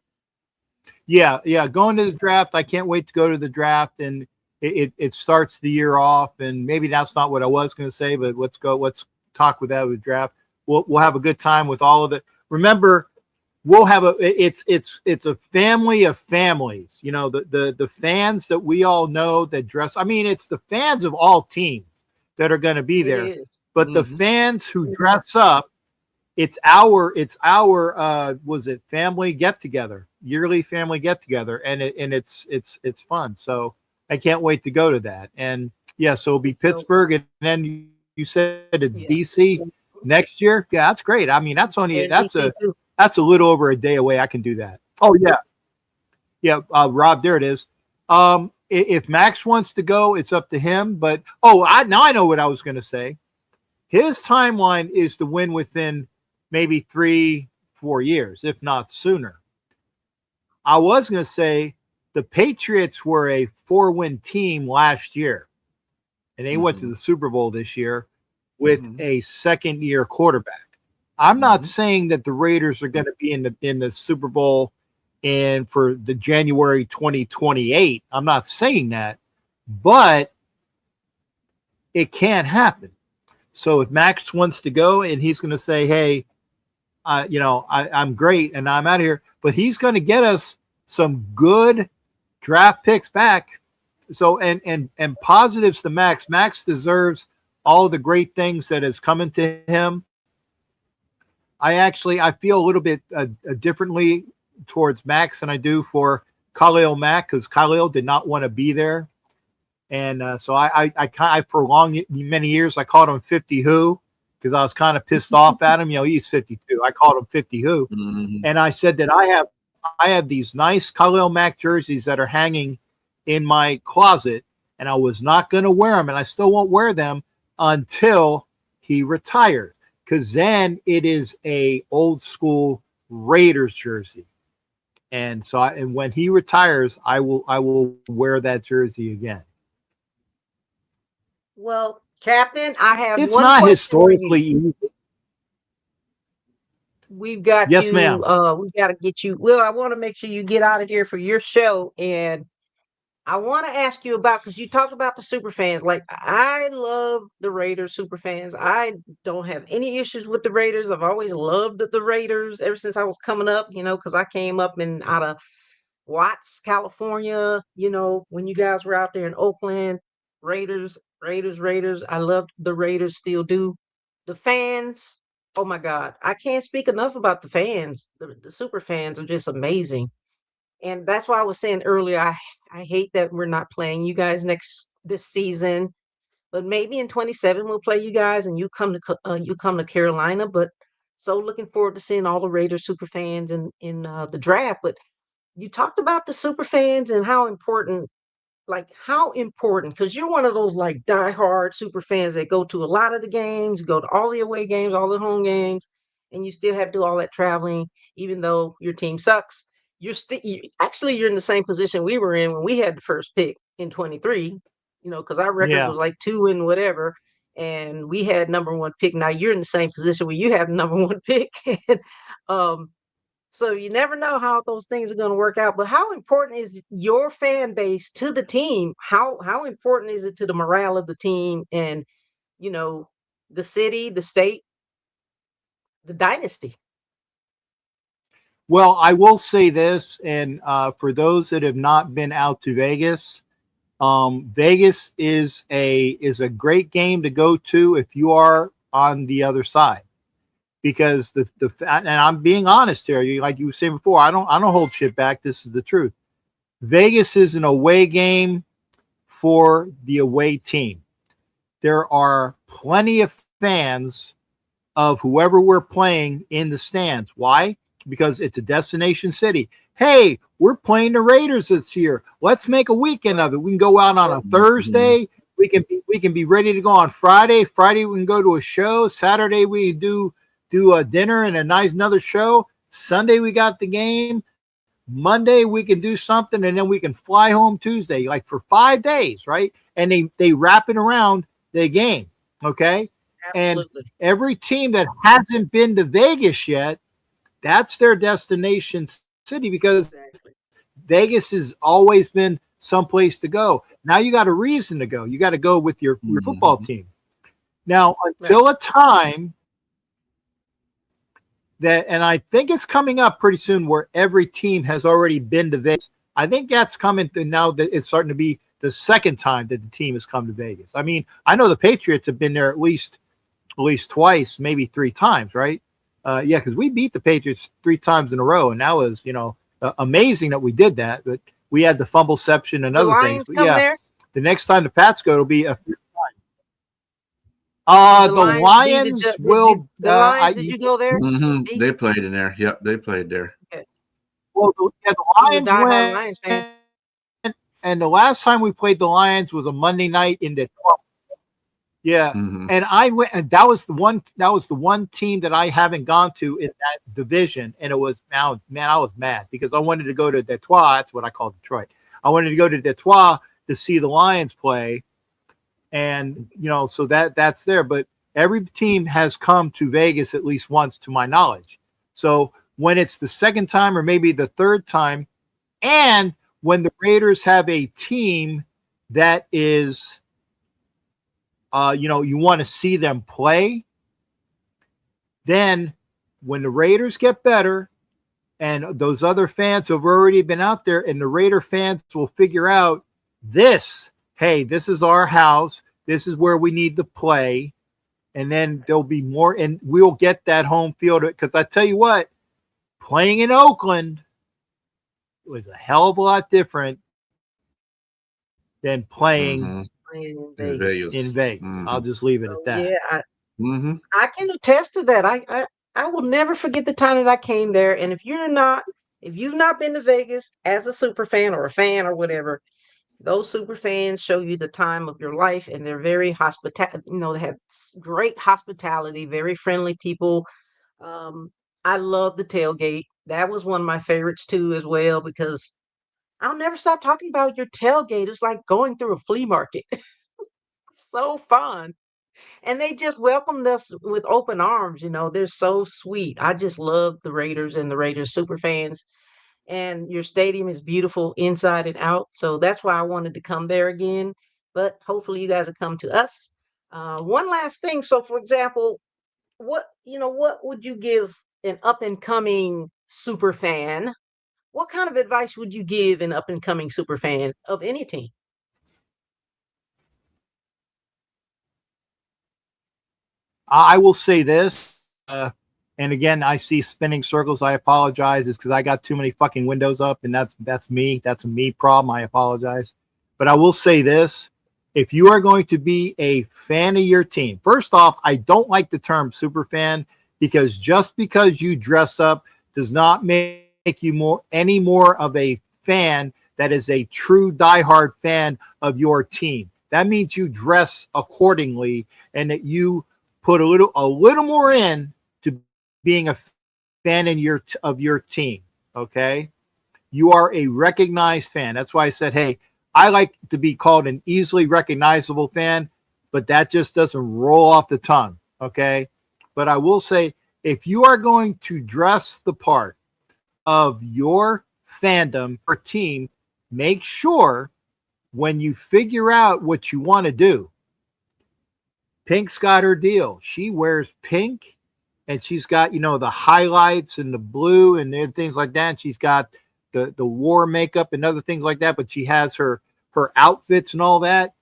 Yeah. Going to the draft. I can't wait to go to the draft, and it starts the year off. And maybe that's not what I was going to say, but let's talk with that with draft. We'll have a good time with all of it. Remember, we'll have it's a family of families. You know, the fans that we all know that dress. I mean, it's the fans of all teams that are going to be there. But the fans who dress up, it's our was it family get together, yearly family get together, and it's fun. So I can't wait to go to that. And yeah, so it'll be Pittsburgh, and then you said it's DC next year. Yeah, that's great. I mean, that's a little over a day away. I can do that. Oh yeah. Rob, there it is. If Max wants to go, it's up to him. But now I know what I was going to say. His timeline is to win within maybe 3-4 years, if not sooner. I was going to say the Patriots were a 4-win team last year, and they went to the Super Bowl this year with a second-year quarterback. I'm not saying that the Raiders are going to be in the Super Bowl and for the January 2028. I'm not saying that, but it can happen. So if Max wants to go and he's going to say, hey, I'm great and I'm out of here, but he's going to get us some good draft picks back. So, and positives to Max. Max deserves all the great things that has come into him. I feel a little bit differently towards Max than I do for Khalil Mack, because Khalil did not want to be there. And so I for many years I called him 50 Who, because I was kind of pissed off at him. He's 52. I called him 50 Who, and I said that I have these nice Khalil Mack jerseys that are hanging in my closet, and I was not going to wear them, and I still won't wear them until he retired, because then it is a old school Raiders jersey. And so and when he retires, I will wear that jersey again. Well, Captain, I have It's one not question historically easy. We've got Yes, you. ma'am. We got to get you. Well, I want to make sure you get out of here for your show, and I want to ask you about, because you talked about the super fans. Like, I love the Raiders super fans. I don't have any issues with the Raiders. I've always loved the Raiders ever since I was coming up. Because I came up out of Watts, California. When you guys were out there in Oakland, Raiders, Raiders, Raiders. I loved the Raiders, still do. The fans, oh my God, I can't speak enough about the fans. The super fans are just amazing. And that's why I was saying earlier, I hate that we're not playing you guys this season, but maybe in 27 we'll play you guys and you come to Carolina. But so looking forward to seeing all the Raiders super fans in the draft. But you talked about the super fans and how important, because you're one of those like diehard super fans that go to a lot of the games, go to all the away games, all the home games, and you still have to do all that traveling, even though your team sucks. You're in the same position we were in when we had the first pick in 23, because our record Yeah. was like 2 and whatever, and we had number one pick. Now you're in the same position where you have number one pick. And, so you never know how those things are going to work out. But how important is your fan base to the team? How important is it to the morale of the team and the city, the state, the dynasty? Well, I will say this, and for those that have not been out to Vegas, Vegas is a great game to go to if you are on the other side, because and I'm being honest here, like you were saying before, I don't hold shit back. This is the truth. Vegas is an away game for the away team. There are plenty of fans of whoever we're playing in the stands. Why? Because it's a destination city. Hey, we're playing the Raiders this year. Let's make a weekend of it. We can go out on a Thursday. We can be ready to go on Friday. Friday we can go to a show. Saturday we do a dinner and another show. Sunday we got the game. Monday we can do something, and then we can fly home Tuesday, like for 5 days, right? And they wrap it around the game, okay? Absolutely. And every team that hasn't been to Vegas yet, that's their destination city, because Vegas has always been someplace to go. Now you got a reason to go. You got to go with your football team. Now, until a time that, and I think it's coming up pretty soon, where every team has already been to Vegas. I think that's coming to now, that it's starting to be the second time that the team has come to Vegas. I mean, I know the Patriots have been there at least twice, maybe 3 times, right? Yeah, because we beat the Patriots 3 times in a row, and that was, amazing that we did that. But we had the fumbleception and other things. But yeah, there? the next time the Pats go, it'll be a The Lions will. The Lions, did you go there? They played in there. Yep, they played there. Okay. Well, the Lions went, and the last time we played the Lions was a Monday night in Detroit. Yeah, and I went, and that was the one team that I haven't gone to in that division, and it was, man, I was mad because I wanted to go to Detroit. That's what I call Detroit. I wanted to go to Detroit to see the Lions play, and so that's there. But every team has come to Vegas at least once, to my knowledge. So when it's the second time or maybe the third time, and when the Raiders have a team that is, you want to see them play, then when the Raiders get better and those other fans have already been out there, and the Raider fans will figure out this, hey, this is our house, this is where we need to play, and then there'll be more, and we'll get that home field. Because I tell you what, playing in Oakland was a hell of a lot different than playing Mm-hmm. in In Vegas. in Vegas. Vegas. I'll Mm-hmm. just leave it at So that. yeah, Mm-hmm. I can attest to that. I will never forget the time that I came there. And if you've not been to Vegas as a super fan or a fan or whatever, those super fans show you the time of your life, and they're very they have great hospitality, very friendly people. Um, I love the tailgate. That was one of my favorites too, as well, because I'll never stop talking about your tailgate. It's like going through a flea market. So fun. And they just welcomed us with open arms. They're so sweet. I just love the Raiders and the Raiders super fans. And your stadium is beautiful inside and out. So that's why I wanted to come there again. But hopefully you guys will come to us. One last thing. So for example, what would you give an up and coming super fan? What kind of advice would you give an up and coming super fan of any team? I will say this, and again, I see spinning circles. I apologize. It's because I got too many fucking windows up, and that's me. That's a me problem. I apologize. But I will say this: if you are going to be a fan of your team, first off, I don't like the term super fan because just because you dress up does not make you any more of a fan that is a true diehard fan of your team. That means you dress accordingly and that you put a little more in to being a fan of your team. Okay, you are a recognized fan. That's why I said, hey, I like to be called an easily recognizable fan, but that just doesn't roll off the tongue. Okay, but I will say, if you are going to dress the part of your fandom or team, make sure when you figure out what you want to do. Pink's got her deal. She wears pink and she's got, the highlights and the blue and things like that. And she's got the war makeup and other things like that, but she has her outfits and all that.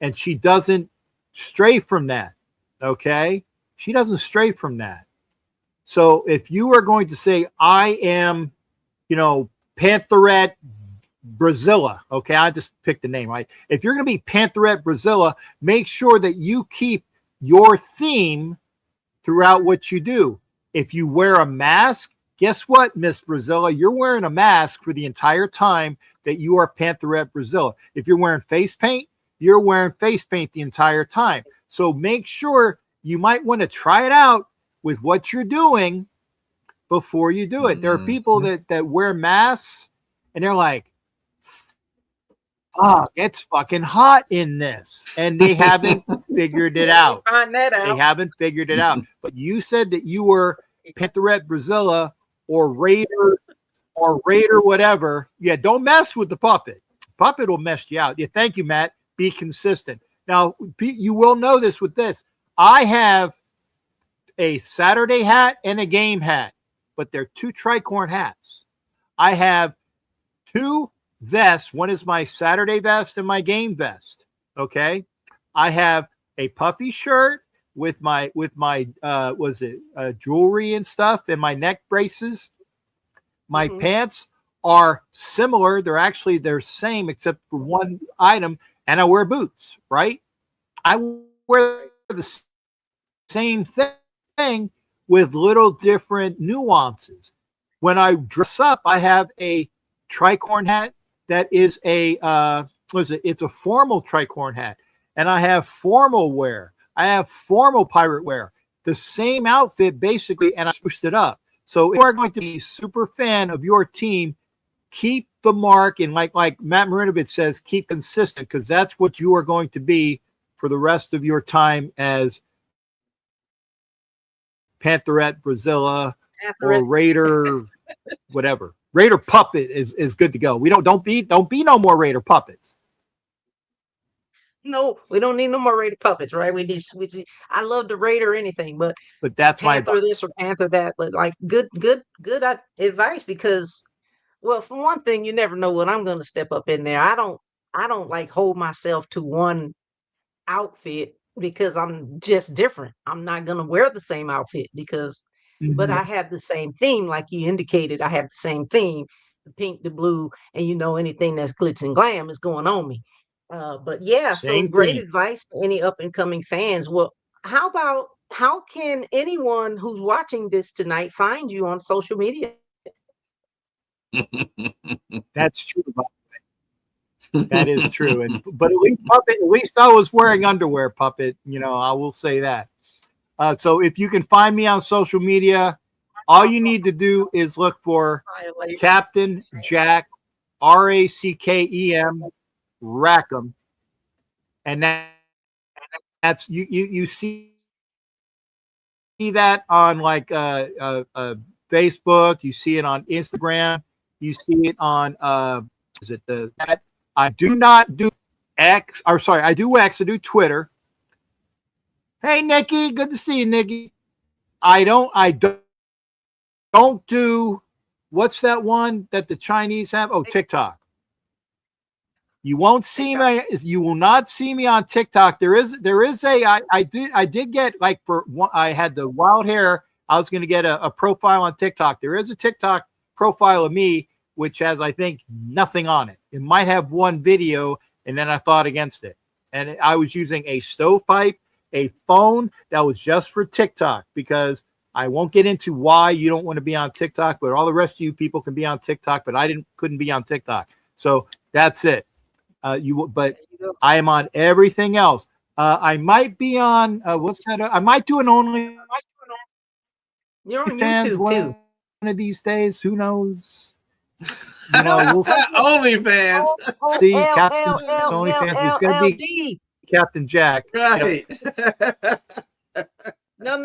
And she doesn't stray from that. Okay. She doesn't stray from that. So if you are going to say, I am, Pantherette Brazilla, okay, I just picked the name, right? If you're going to be Pantherette Brazilla, make sure that you keep your theme throughout what you do. If you wear a mask, guess what, Miss Brazilla? You're wearing a mask for the entire time that you are Pantherette Brazilla. If you're wearing face paint, you're wearing face paint the entire time. So make sure you might want to try it out with what you're doing before you do it. There are people that wear masks and they're like, oh, it's fucking hot in this. And they haven't figured it out. Find that out. They haven't figured it out. But you said that you were Pantherette Brazilla or Raider whatever. Yeah, don't mess with the puppet. Puppet will mess you out. Yeah, thank you, Matt. Be consistent. Now, you will know this with this. I have a Saturday hat and a game hat, but they're two tricorn hats. I have two vests. One is my Saturday vest and my game vest. Okay. I have a puffy shirt with my jewelry and stuff and my neck braces. My pants are similar. They're same except for one item, and I wear boots, right? I wear the same thing with little different nuances. When I dress up, I have a tricorn hat that is it's a formal tricorn hat, and I have formal wear. I have formal pirate wear. The same outfit basically, and I spruced it up. So if you are going to be a super fan of your team, keep the mark, and like Matt Marinovich says, keep consistent, because that's what you are going to be for the rest of your time as Pantherette Brazilla or Raider, whatever. Raider puppet is good to go. We don't be no more Raider puppets. No, we don't need no more Raider puppets, right? I love the Raider anything, but that's Panther this or Panther that. But like good advice, because, well, for one thing, you never know when I'm going to step up in there. I don't like hold myself to one outfit because I'm just different. I'm not going to wear the same outfit but I have the same theme, like you indicated. I have the same theme, the pink, the blue, and anything that's glitz and glam is going on me. But yeah, so Same great thing. advice to any up and coming fans. Well, how can anyone who's watching this tonight find you on social media? That's true. That is true. And but at least Puppet, at least I was wearing underwear, Puppet. You know, I will say that. So if you can find me on social media, all you need to do is look for Captain Jack, RACKEM, Rackham, and that's you see that on like Facebook, you see it on Instagram, you see it on is it the that I do not do X, or sorry, I do X, I do Twitter. Hey Nikki, good to see you, Nikki. I don't do what's that one that the Chinese have? Oh, TikTok. You won't see me. You will not see me on TikTok. There is I did get like for one, I had the wild hair. I was going to get a profile on TikTok. There is a TikTok profile of me which has I think nothing on it. It might have one video, and then I thought against it. And I was using a stovepipe, a phone that was just for TikTok, because I won't get into why you don't want to be on TikTok, but all the rest of you people can be on TikTok, but couldn't be on TikTok. So that's it. But I am on everything else. I might be on what's that? I might do an only. You're on fans YouTube too. One of these days. Who knows? You know, we'll see. OnlyFans. See, Captain OnlyFans. It's going to be Captain Jack. Right. No.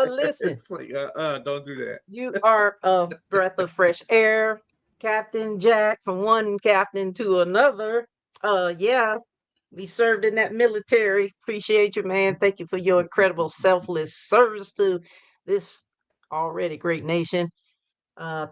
Listen. It's like, don't do that. You are a breath of fresh air, Captain Jack, from one captain to another. Yeah, we served in that military. Appreciate you, man. Thank you for your incredible selfless service to this already great nation.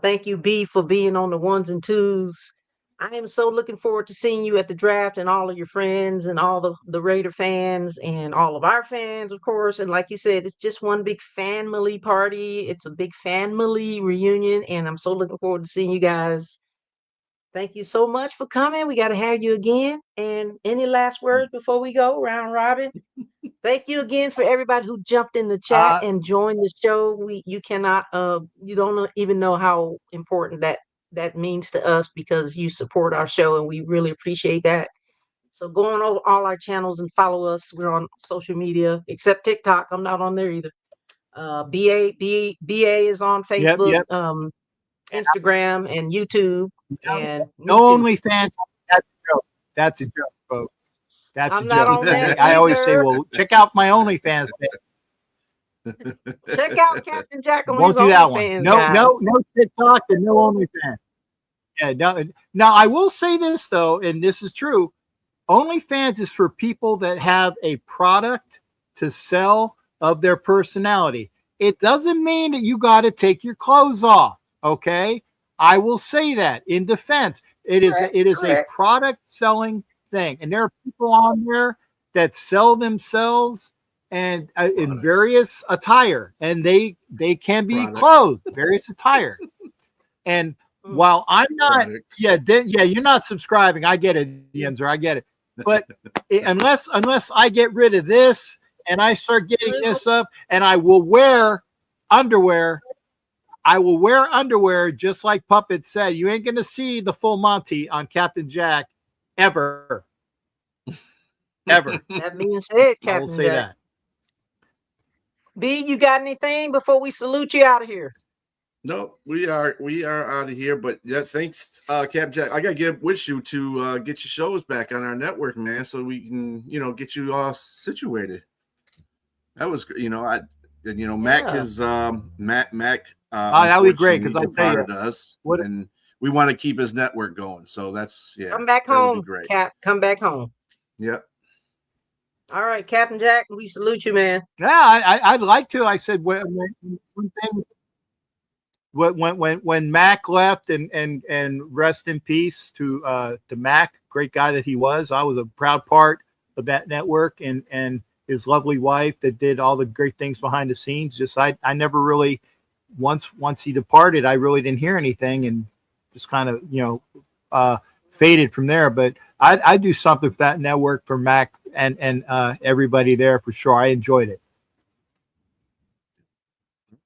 Thank you, B, for being on the ones and twos. I am so looking forward to seeing you at the draft, and all of your friends and all the Raider fans and all of our fans, of course. And like you said, it's just one big family party. It's a big family reunion, and I'm so looking forward to seeing you guys. Thank you so much for coming. We got to have you again. And any last words before we go, round robin? Thank you again for everybody who jumped in the chat and joined the show. You cannot you don't even know how important that means to us, because you support our show and we really appreciate that. So go on all our channels and follow us. We're on social media except TikTok. I'm not on there either. BA is on Facebook, Yep. Instagram, and YouTube. And no OnlyFans. That's a joke. That's a joke, folks. That's I'm a not joke. on that I always say, either. well, check out my OnlyFans. Check out Captain Jack on Won't his do that one. OnlyFans, No guys. TikTok and no OnlyFans. Yeah, no. Now I will say this though, and this is true. OnlyFans is for people that have a product to sell of their personality. It doesn't mean that you got to take your clothes off. Okay, I will say that in defense. It is a product selling thing, and there are people on there that sell themselves and in various attire, and they can be clothed, various attire. And while I'm not, you're not subscribing. I get it, Yenzer, I get it. But unless I get rid of this and I start getting this up, and I will wear underwear. I will wear underwear just like Puppet said. You ain't gonna see the full Monty on Captain Jack ever. Ever. That being said, Captain I will say Jack. that. B, you got anything before we salute you out of here? No, we are out of here. But yeah, thanks, Cap Jack. I gotta get with you to get your shows back on our network, man, so we can get you all situated. That was Mac is Mac. That would be great, because I tell you, us, and we want to keep his network going. So that's Come back home, Cap. Come back home. Yep. All right, Captain Jack, we salute you, man. Yeah, I'd like to. I said one thing. When Mac left, and rest in peace to Mac, great guy that he was. I was a proud part of that network, and his lovely wife that did all the great things behind the scenes. Just I never really once he departed, I really didn't hear anything, and just kind of faded from there. But I do something for that network for Mac and everybody there for sure. I enjoyed it.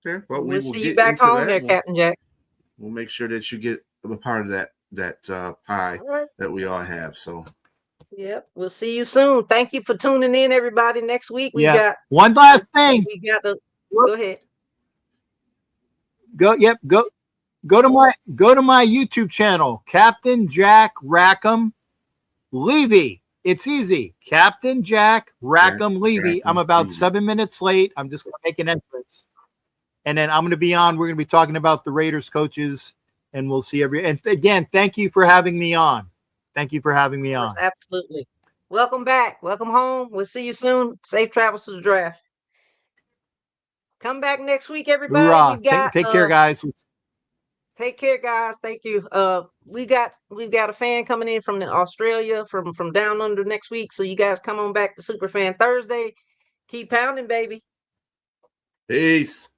Okay, well, we We'll will see you get back into home that. there, Captain Jack. We'll make sure that you get a part of that pie All right. that we all have. So, Yep. We'll see you soon. Thank you for tuning in, everybody. Next week we Yeah. got One last thing. we got the go ahead. Go to my YouTube channel, Captain Jack Rackham Levy. It's easy. Captain Jack Rackham Levy. I'm about 7 minutes late. I'm just going to make an entrance. And then I'm going to be on. We're going to be talking about the Raiders coaches, and we'll see and again, thank you for having me on. Thank you for having me on. Absolutely. Welcome back. Welcome home. We'll see you soon. Safe travels to the draft. Come back next week, everybody. Hoorah. We've got take care, guys. Take care, guys. Thank you. We've got a fan coming in from Australia, from down under next week. So you guys come on back to SuperFan Thursday. Keep pounding, baby. peace.